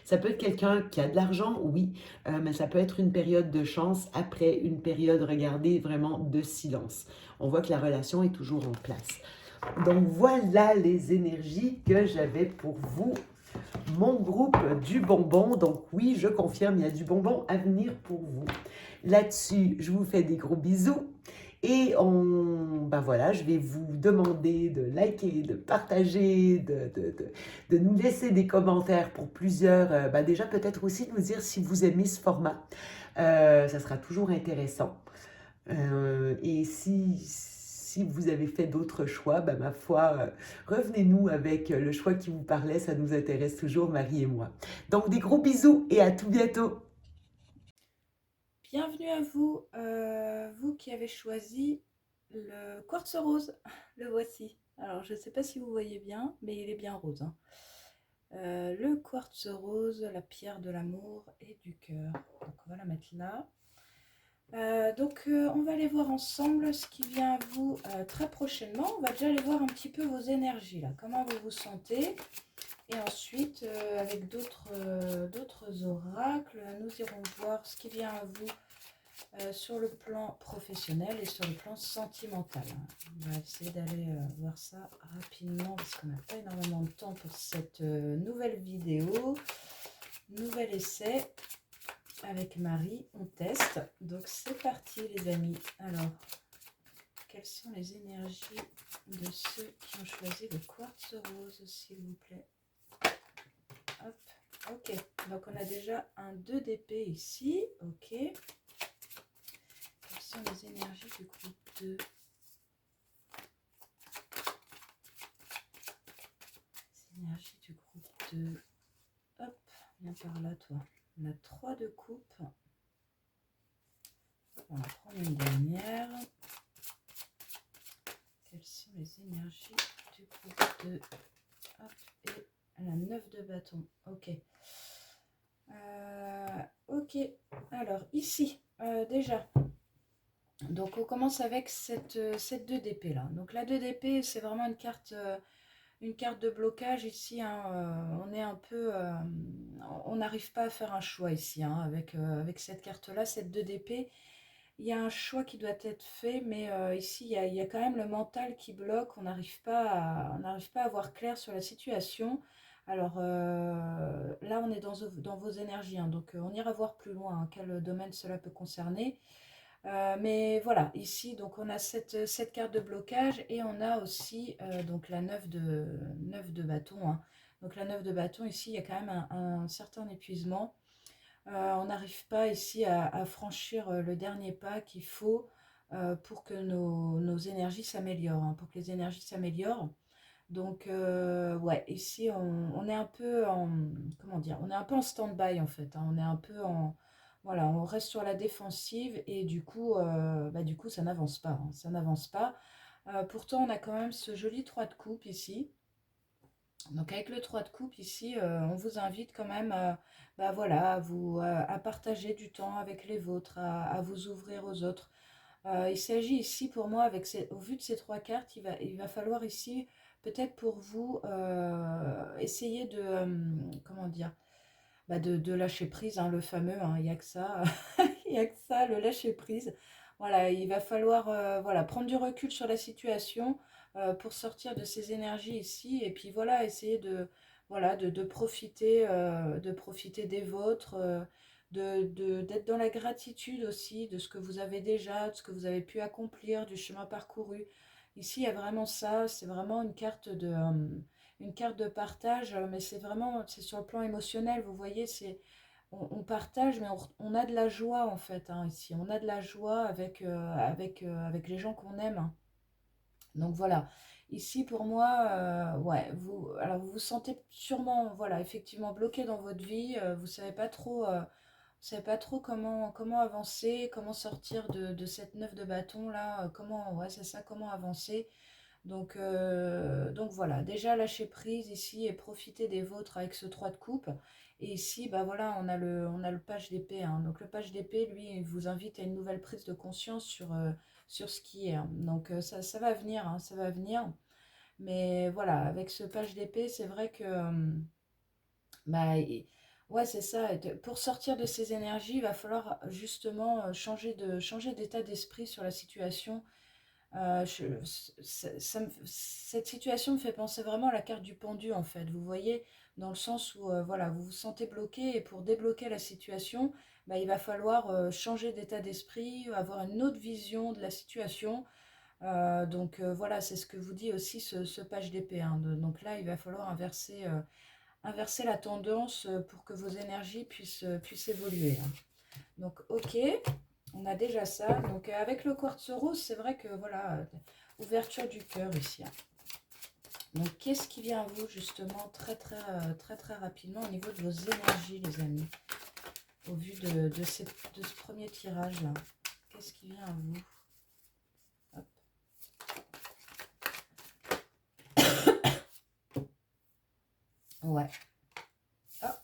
Ça peut être quelqu'un qui a de l'argent, oui, mais ça peut être une période de chance après une période, regardez, vraiment de silence. On voit que la relation est toujours en place. Donc voilà les énergies que j'avais pour vous. Mon groupe du bonbon, donc oui, je confirme, il y a du bonbon à venir pour vous. Là-dessus, je vous fais des gros bisous. Et ben voilà, je vais vous demander de liker, de partager, de nous laisser des commentaires pour plusieurs. Ben déjà, peut-être aussi de nous dire si vous aimez ce format. Ça sera toujours intéressant. Et si vous avez fait d'autres choix, ben ma foi, revenez-nous avec le choix qui vous parlait. Ça nous intéresse toujours, Marie et moi. Donc, des gros bisous et à tout bientôt. Bienvenue à vous, vous qui avez choisi le quartz rose. Le voici. Alors, je ne sais pas si vous voyez bien, mais il est bien rose, hein. Le quartz rose, la pierre de l'amour et du cœur. Donc, on va la mettre là. On va aller voir ensemble ce qui vient à vous très prochainement. On va déjà aller voir un petit peu vos énergies, là, comment vous vous sentez. Et ensuite, avec d'autres oracles, nous irons voir ce qui vient à vous sur le plan professionnel et sur le plan sentimental. On va essayer d'aller voir ça rapidement parce qu'on n'a pas énormément de temps pour cette nouvelle vidéo. Nouvel essai avec Marie, on teste. Donc c'est parti les amis. Alors, quelles sont les énergies de ceux qui ont choisi le quartz rose, s'il vous plaît? Hop, ok. Donc on a déjà un 2 d'épée ici. Ok. Quelles sont les énergies du groupe 2? Les énergies du groupe 2. Hop, viens par là toi. On a 3 de coupe. on va prendre une dernière. Quelles sont les énergies du groupe de... Hop, et la 9 de bâton. Ok. Ok. Alors, ici, déjà... Donc on commence avec cette 2 d'épée là. Donc la 2 d'épée, c'est vraiment une carte de blocage ici. Hein. On est un peu... on n'arrive pas à faire un choix ici hein, avec cette carte-là, cette 2 d'épée. Il y a un choix qui doit être fait, mais ici, il y a quand même le mental qui bloque. On n'arrive pas à voir clair sur la situation. Alors là, on est dans vos énergies. Hein, donc on ira voir plus loin hein, quel domaine cela peut concerner. Mais voilà, ici, donc on a cette carte de blocage et on a aussi donc la 9 de bâton. Hein. Donc la 9 de bâton, ici, il y a quand même un certain épuisement. On n'arrive pas ici à franchir le dernier pas qu'il faut pour que nos énergies s'améliorent, hein, pour que les énergies s'améliorent. Donc, ouais, ici, on est un peu en, comment dire, on est un peu en stand-by en fait. Hein. On est un peu en, voilà, on reste sur la défensive et du coup, ça n'avance pas. Hein. Ça n'avance pas. Pourtant, on a quand même ce joli 3 de coupe ici. Donc, avec le 3 de coupe ici, on vous invite quand même voilà, à partager du temps avec les vôtres, à vous ouvrir aux autres. Il s'agit ici pour moi, au vu de ces 3 cartes, il va falloir ici, peut-être pour vous, essayer de, comment dire, de lâcher prise, hein, le fameux, hein, il n'y a que ça, il n'y a que ça, le lâcher prise. Voilà, il va falloir voilà, prendre du recul sur la situation pour sortir de ces énergies ici, et puis voilà, essayer voilà, de profiter des vôtres. D'être dans la gratitude aussi de ce que vous avez déjà, de ce que vous avez pu accomplir, du chemin parcouru. Ici, il y a vraiment ça, c'est vraiment une carte de partage, mais c'est sur le plan émotionnel, vous voyez, on partage, mais on a de la joie en fait, hein, ici. On a de la joie avec les gens qu'on aime. Hein. Donc voilà, ici pour moi, ouais, alors vous vous sentez sûrement, voilà, effectivement bloqué dans votre vie, vous savez pas trop... vous savez pas trop comment avancer, comment sortir de cette 9 de bâton là, comment, ouais, c'est ça, comment avancer. Donc voilà, déjà lâcher prise ici et profiter des vôtres avec ce 3 de coupe. Et ici, bah voilà, on a le page d'épée. Hein. Donc le page d'épée, lui, il vous invite à une nouvelle prise de conscience sur ce qui est. Hein. Donc ça va venir, hein, ça va venir. Mais voilà, avec ce page d'épée, c'est vrai que ouais, c'est ça. Pour sortir de ces énergies, il va falloir justement changer d'état d'esprit sur la situation. Cette situation me fait penser vraiment à la carte du pendu en fait. Vous voyez, dans le sens où voilà, vous vous sentez bloqué et pour débloquer la situation, il va falloir changer d'état d'esprit, avoir une autre vision de la situation. Voilà, c'est ce que vous dit aussi ce page d'épée. Hein. Donc là, il va falloir inverser la tendance pour que vos énergies puissent évoluer. Hein. Donc ok, on a déjà ça. Donc avec le quartz rose, c'est vrai que voilà, ouverture du cœur ici. Hein. Donc qu'est-ce qui vient à vous justement très rapidement au niveau de vos énergies les amis, au vu de ce premier tirage là. Qu'est-ce qui vient à vous? Hop. Ouais. Ah,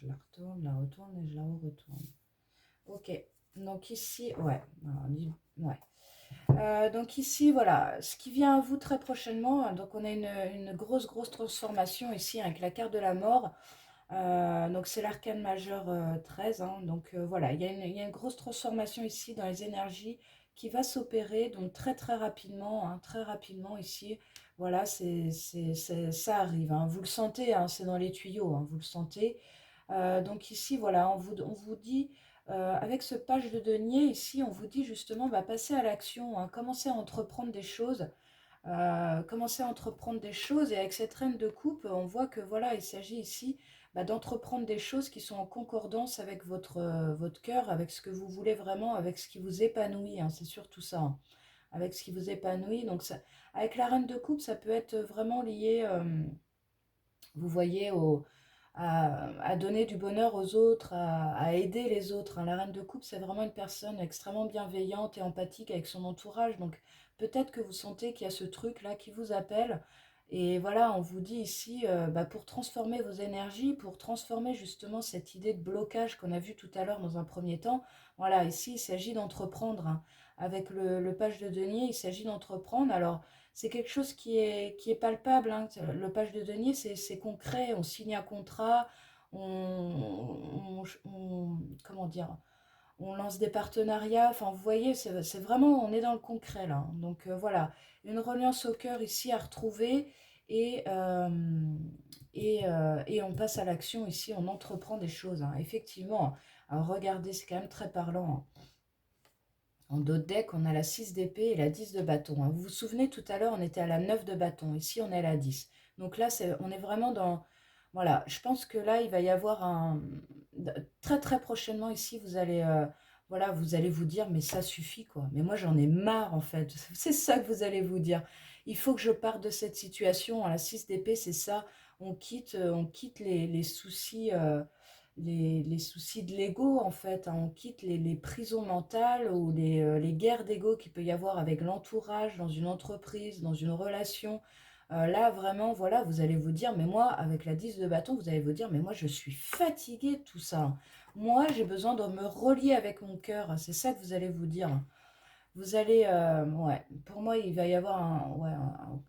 je la retourne, la retourne et je la retourne. Ok, donc ici, ouais, ouais. Donc ici, voilà, ce qui vient à vous très prochainement, donc on a une grosse transformation ici avec la carte de la mort. Donc c'est l'arcane majeur 13, hein, donc voilà, il y a une grosse transformation ici dans les énergies qui va s'opérer, donc très rapidement, hein, très rapidement ici. Voilà, ça arrive, hein, vous le sentez, hein, c'est dans les tuyaux, hein, vous le sentez. Donc ici, voilà, on vous dit, avec ce page de denier, ici, on vous dit justement, passez à l'action, hein, commencez à entreprendre des choses. Commencez à entreprendre des choses et avec cette reine de coupe, on voit que voilà, il s'agit ici d'entreprendre des choses qui sont en concordance avec votre cœur, avec ce que vous voulez vraiment, avec ce qui vous épanouit, hein, c'est surtout ça, hein, avec ce qui vous épanouit. Donc ça, avec la reine de coupe, ça peut être vraiment lié, vous voyez, à donner du bonheur aux autres, à aider les autres, hein. La reine de coupe, c'est vraiment une personne extrêmement bienveillante et empathique avec son entourage. Donc peut-être que vous sentez qu'il y a ce truc-là qui vous appelle. Et voilà, on vous dit ici, bah, pour transformer vos énergies, pour transformer justement cette idée de blocage qu'on a vu tout à l'heure dans un premier temps, voilà, ici il s'agit d'entreprendre, hein. Avec le page de denier, il s'agit d'entreprendre. Alors, c'est quelque chose qui est palpable, hein. Le page de denier, c'est concret. On signe un contrat, comment dire, on lance des partenariats. Enfin, vous voyez, c'est vraiment, on est dans le concret là. Donc voilà, une reliance au cœur ici à retrouver et, euh, et on passe à l'action ici, on entreprend des choses, hein. Effectivement, alors regardez, c'est quand même très parlant, hein. En dos de deck, on a la 6 d'épée et la 10 de bâton, hein. Vous vous souvenez, tout à l'heure, on était à la 9 de bâton. Ici, on est à la 10. Donc là, on est vraiment dans... Voilà, je pense que là, il va y avoir un... Très, très prochainement, ici, vous allez... voilà, vous allez vous dire, mais ça suffit, quoi. Mais moi, j'en ai marre, en fait. C'est ça que vous allez vous dire. Il faut que je parte de cette situation. À la 6 d'épée, c'est ça. On quitte les soucis... les soucis de l'ego, en fait, hein. On quitte les prisons mentales ou les guerres d'ego qu'il peut y avoir avec l'entourage dans une entreprise, dans une relation. Là, vraiment, voilà, vous allez vous dire, mais moi, avec la 10 de bâton, vous allez vous dire, mais moi, je suis fatiguée de tout ça. Moi, j'ai besoin de me relier avec mon cœur. C'est ça que vous allez vous dire. Vous allez, ouais, pour moi, il va y avoir ouais,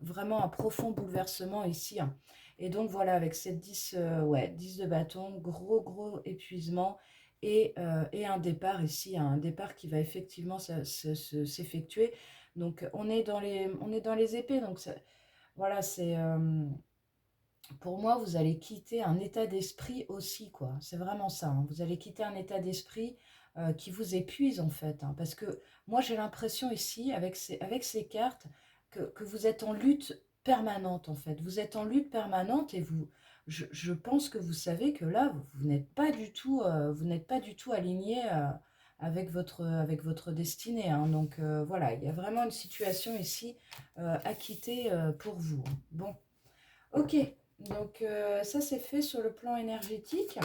vraiment un profond bouleversement ici, hein. Et donc voilà, avec cette 10, ouais, 10 de bâton, gros, gros épuisement et un départ ici, hein, un départ qui va effectivement s'effectuer. Donc on est dans les épées, donc voilà, c'est pour moi, vous allez quitter un état d'esprit aussi, quoi. C'est vraiment ça, hein. Vous allez quitter un état d'esprit qui vous épuise, en fait, hein. Parce que moi, j'ai l'impression ici, avec ces cartes, que vous êtes en lutte permanente, en fait. Vous êtes en lutte permanente et je pense que vous savez que là, vous n'êtes pas du tout, vous n'êtes pas du tout aligné avec votre destinée, hein. Donc voilà, il y a vraiment une situation ici à quitter pour vous, hein. Bon. Ok, donc ça c'est fait sur le plan énergétique.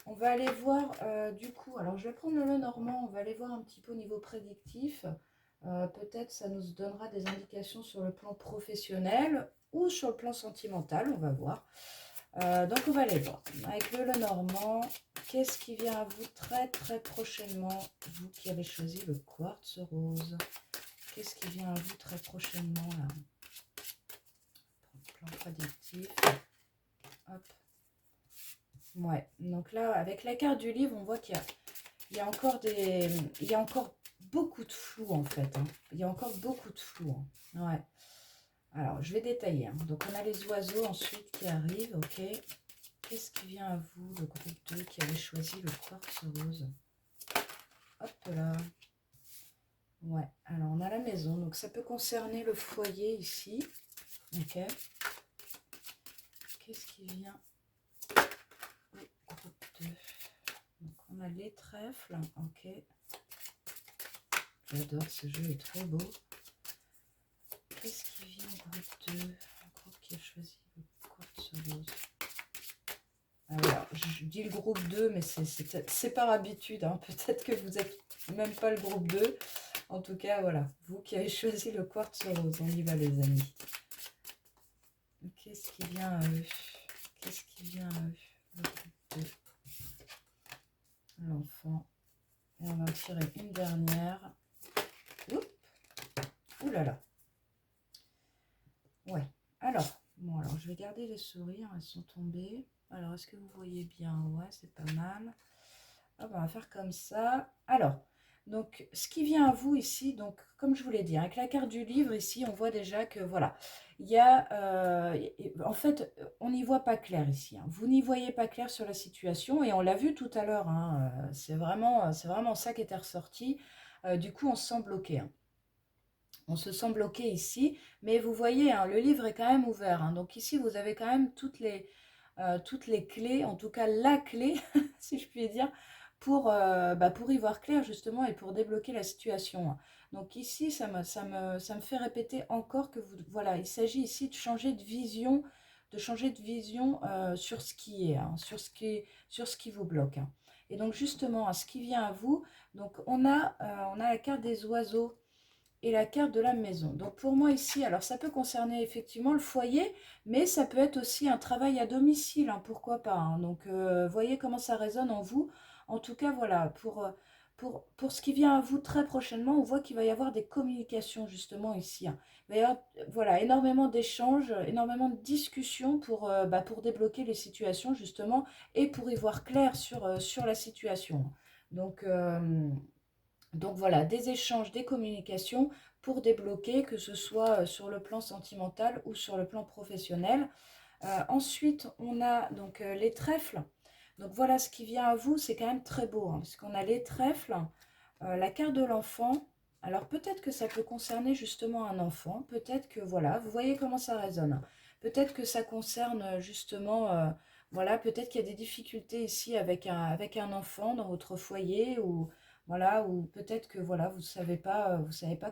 On va aller voir du coup, alors je vais prendre le Lenormand, on va aller voir un petit peu au niveau prédictif. Peut-être ça nous donnera des indications sur le plan professionnel ou sur le plan sentimental, on va voir. Donc on va aller voir. Avec le Lenormand, qu'est-ce qui vient à vous très très prochainement, vous qui avez choisi le quartz rose? Qu'est-ce qui vient à vous très prochainement là? Plan prédictif. Hop. Ouais, donc là, avec la carte du livre, on voit il y a encore il y a encore beaucoup de flou en fait, hein. Il y a encore beaucoup de flou, hein. Ouais. Alors, je vais détailler, hein. Donc, on a les oiseaux ensuite qui arrivent, ok. Qu'est-ce qui vient à vous, le groupe 2 qui avait choisi le quartz rose? Hop là. Ouais, alors on a la maison, donc ça peut concerner le foyer ici, ok. Qu'est-ce qui vient? Groupe 2. Donc on a les trèfles, ok. J'adore, ce jeu est trop beau. Qu'est-ce qui vient groupe 2? Un groupe qui a choisi le quartz rose. Alors, je dis le groupe 2, mais c'est par habitude, hein. Peut-être que vous n'êtes même pas le groupe 2. En tout cas, voilà. Vous qui avez choisi le quartz rose, on y va les amis. Qu'est-ce qui vient à eux? Qu'est-ce qui vient à eux? Le groupe 2. L'enfant. Et on va en tirer une dernière. Oups. Ouh là là. Ouais. Alors, bon, alors je vais garder les souris, hein, elles sont tombées. Alors, est-ce que vous voyez bien? Ouais, c'est pas mal. Hop, on va faire comme ça. Alors, donc, ce qui vient à vous ici, donc, comme je vous l'ai dit, avec la carte du livre, ici, on voit déjà que, voilà, il y a, en fait, on n'y voit pas clair ici, hein. Vous n'y voyez pas clair sur la situation, et on l'a vu tout à l'heure, hein, c'est vraiment ça qui était ressorti. Du coup, on se sent bloqué, hein. On se sent bloqué ici, mais vous voyez, hein, le livre est quand même ouvert, hein. Donc ici, vous avez quand même toutes les clés, en tout cas la clé, si je puis dire, pour y voir clair justement et pour débloquer la situation. Donc ici, ça me fait répéter encore que voilà, il s'agit ici de changer de vision changer de vision sur ce qui est, hein, sur ce qui vous bloque, hein. Et donc justement, à ce qui vient à vous, donc on a la carte des oiseaux et la carte de la maison. Donc pour moi ici, alors ça peut concerner effectivement le foyer, mais ça peut être aussi un travail à domicile, hein, pourquoi pas, hein. Donc voyez comment ça résonne en vous. En tout cas, voilà, pour ce qui vient à vous très prochainement, on voit qu'il va y avoir des communications justement ici, hein. Il va y avoir voilà, énormément d'échanges, énormément de discussions pour débloquer les situations justement et pour y voir clair sur la situation. Donc, donc voilà, des échanges, des communications pour débloquer, que ce soit sur le plan sentimental ou sur le plan professionnel. Ensuite, on a donc les trèfles. Donc voilà, ce qui vient à vous, c'est quand même très beau, hein, parce qu'on a les trèfles, la carte de l'enfant. Alors peut-être que ça peut concerner justement un enfant, peut-être que voilà, vous voyez comment ça résonne. Peut-être que ça concerne justement, voilà, peut-être qu'il y a des difficultés ici avec un enfant dans votre foyer, ou voilà, ou peut-être que voilà, vous savez pas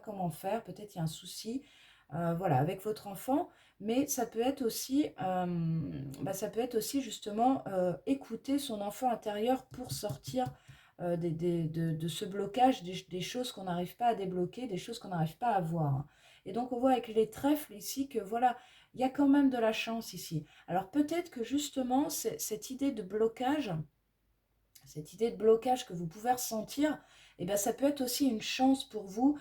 comment faire, peut-être il y a un souci, voilà, avec votre enfant. Mais ça peut être aussi justement écouter son enfant intérieur pour sortir de ce blocage, des choses qu'on n'arrive pas à débloquer, des choses qu'on n'arrive pas à voir, hein. Et donc on voit avec les trèfles ici que voilà, il y a quand même de la chance ici. Alors peut-être que justement cette idée de blocage que vous pouvez ressentir, eh bien, ça peut être aussi une chance pour vous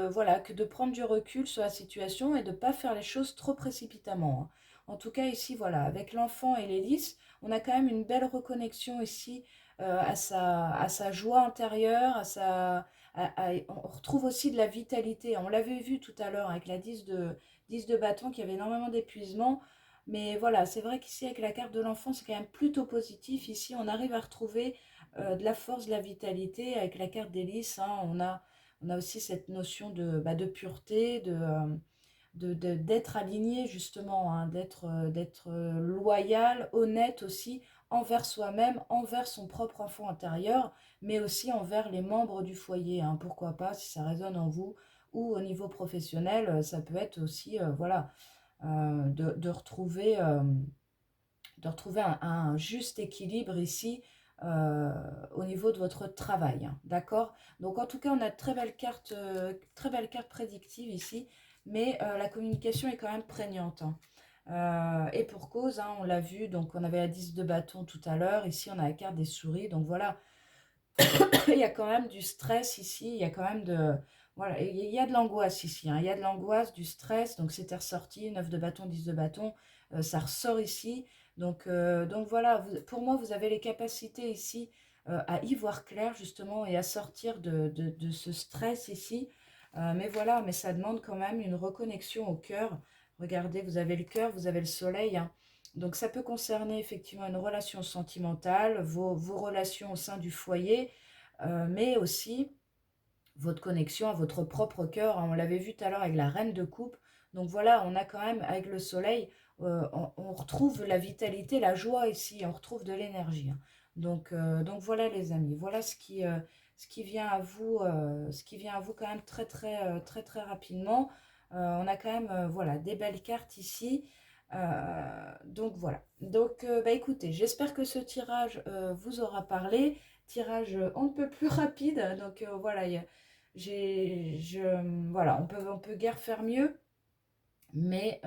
voilà, que de prendre du recul sur la situation et de ne pas faire les choses trop précipitamment, hein. En tout cas, ici, voilà, avec l'enfant et l'hélice, on a quand même une belle reconnexion ici à sa joie intérieure, on retrouve aussi de la vitalité. On l'avait vu tout à l'heure avec la 10 de bâton qui avait énormément d'épuisement. Mais voilà, c'est vrai qu'ici, avec la carte de l'enfant, c'est quand même plutôt positif. Ici, on arrive à retrouver de la force, de la vitalité. Avec la carte d'hélice, hein, on a aussi cette notion de pureté, d'être aligné, justement, hein, d'être loyal, honnête aussi, envers soi-même, envers son propre enfant intérieur, mais aussi envers les membres du foyer, hein. Pourquoi pas, si ça résonne en vous, ou au niveau professionnel, ça peut être aussi, voilà, de retrouver un juste équilibre ici au niveau de votre travail, hein, d'accord? Donc en tout cas, on a de très belle carte prédictive ici, mais la communication est quand même prégnante, hein. Et pour cause, hein, on l'a vu, donc on avait la 10 de bâton tout à l'heure, ici on a la carte des souris, donc voilà, il y a quand même du stress ici, il y a quand même voilà, il y a de l'angoisse ici, hein, il y a de l'angoisse, du stress, donc c'était ressorti, 9 de bâton, 10 de bâton, ça ressort ici. Donc voilà, pour moi, vous avez les capacités ici à y voir clair justement et à sortir de ce stress ici. Mais voilà, mais ça demande quand même une reconnexion au cœur. Regardez, vous avez le cœur, vous avez le soleil, hein. Donc ça peut concerner effectivement une relation sentimentale, vos relations au sein du foyer, mais aussi votre connexion à votre propre cœur, hein. On l'avait vu tout à l'heure avec la reine de coupe. Donc voilà, on a quand même, avec le soleil, on retrouve la vitalité, la joie ici, on retrouve de l'énergie, hein. Donc voilà les amis, voilà ce qui vient à vous, ce qui vient à vous quand même très rapidement. On a quand même voilà, des belles cartes ici. Donc voilà. Donc bah écoutez, j'espère que ce tirage vous aura parlé. Tirage on ne peut plus rapide. Donc voilà, voilà, on peut guère faire mieux. Mais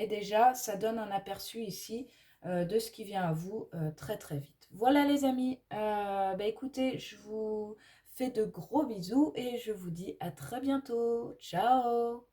déjà, ça donne un aperçu ici de ce qui vient à vous très vite. Voilà les amis, bah écoutez, je vous fais de gros bisous et je vous dis à très bientôt. Ciao!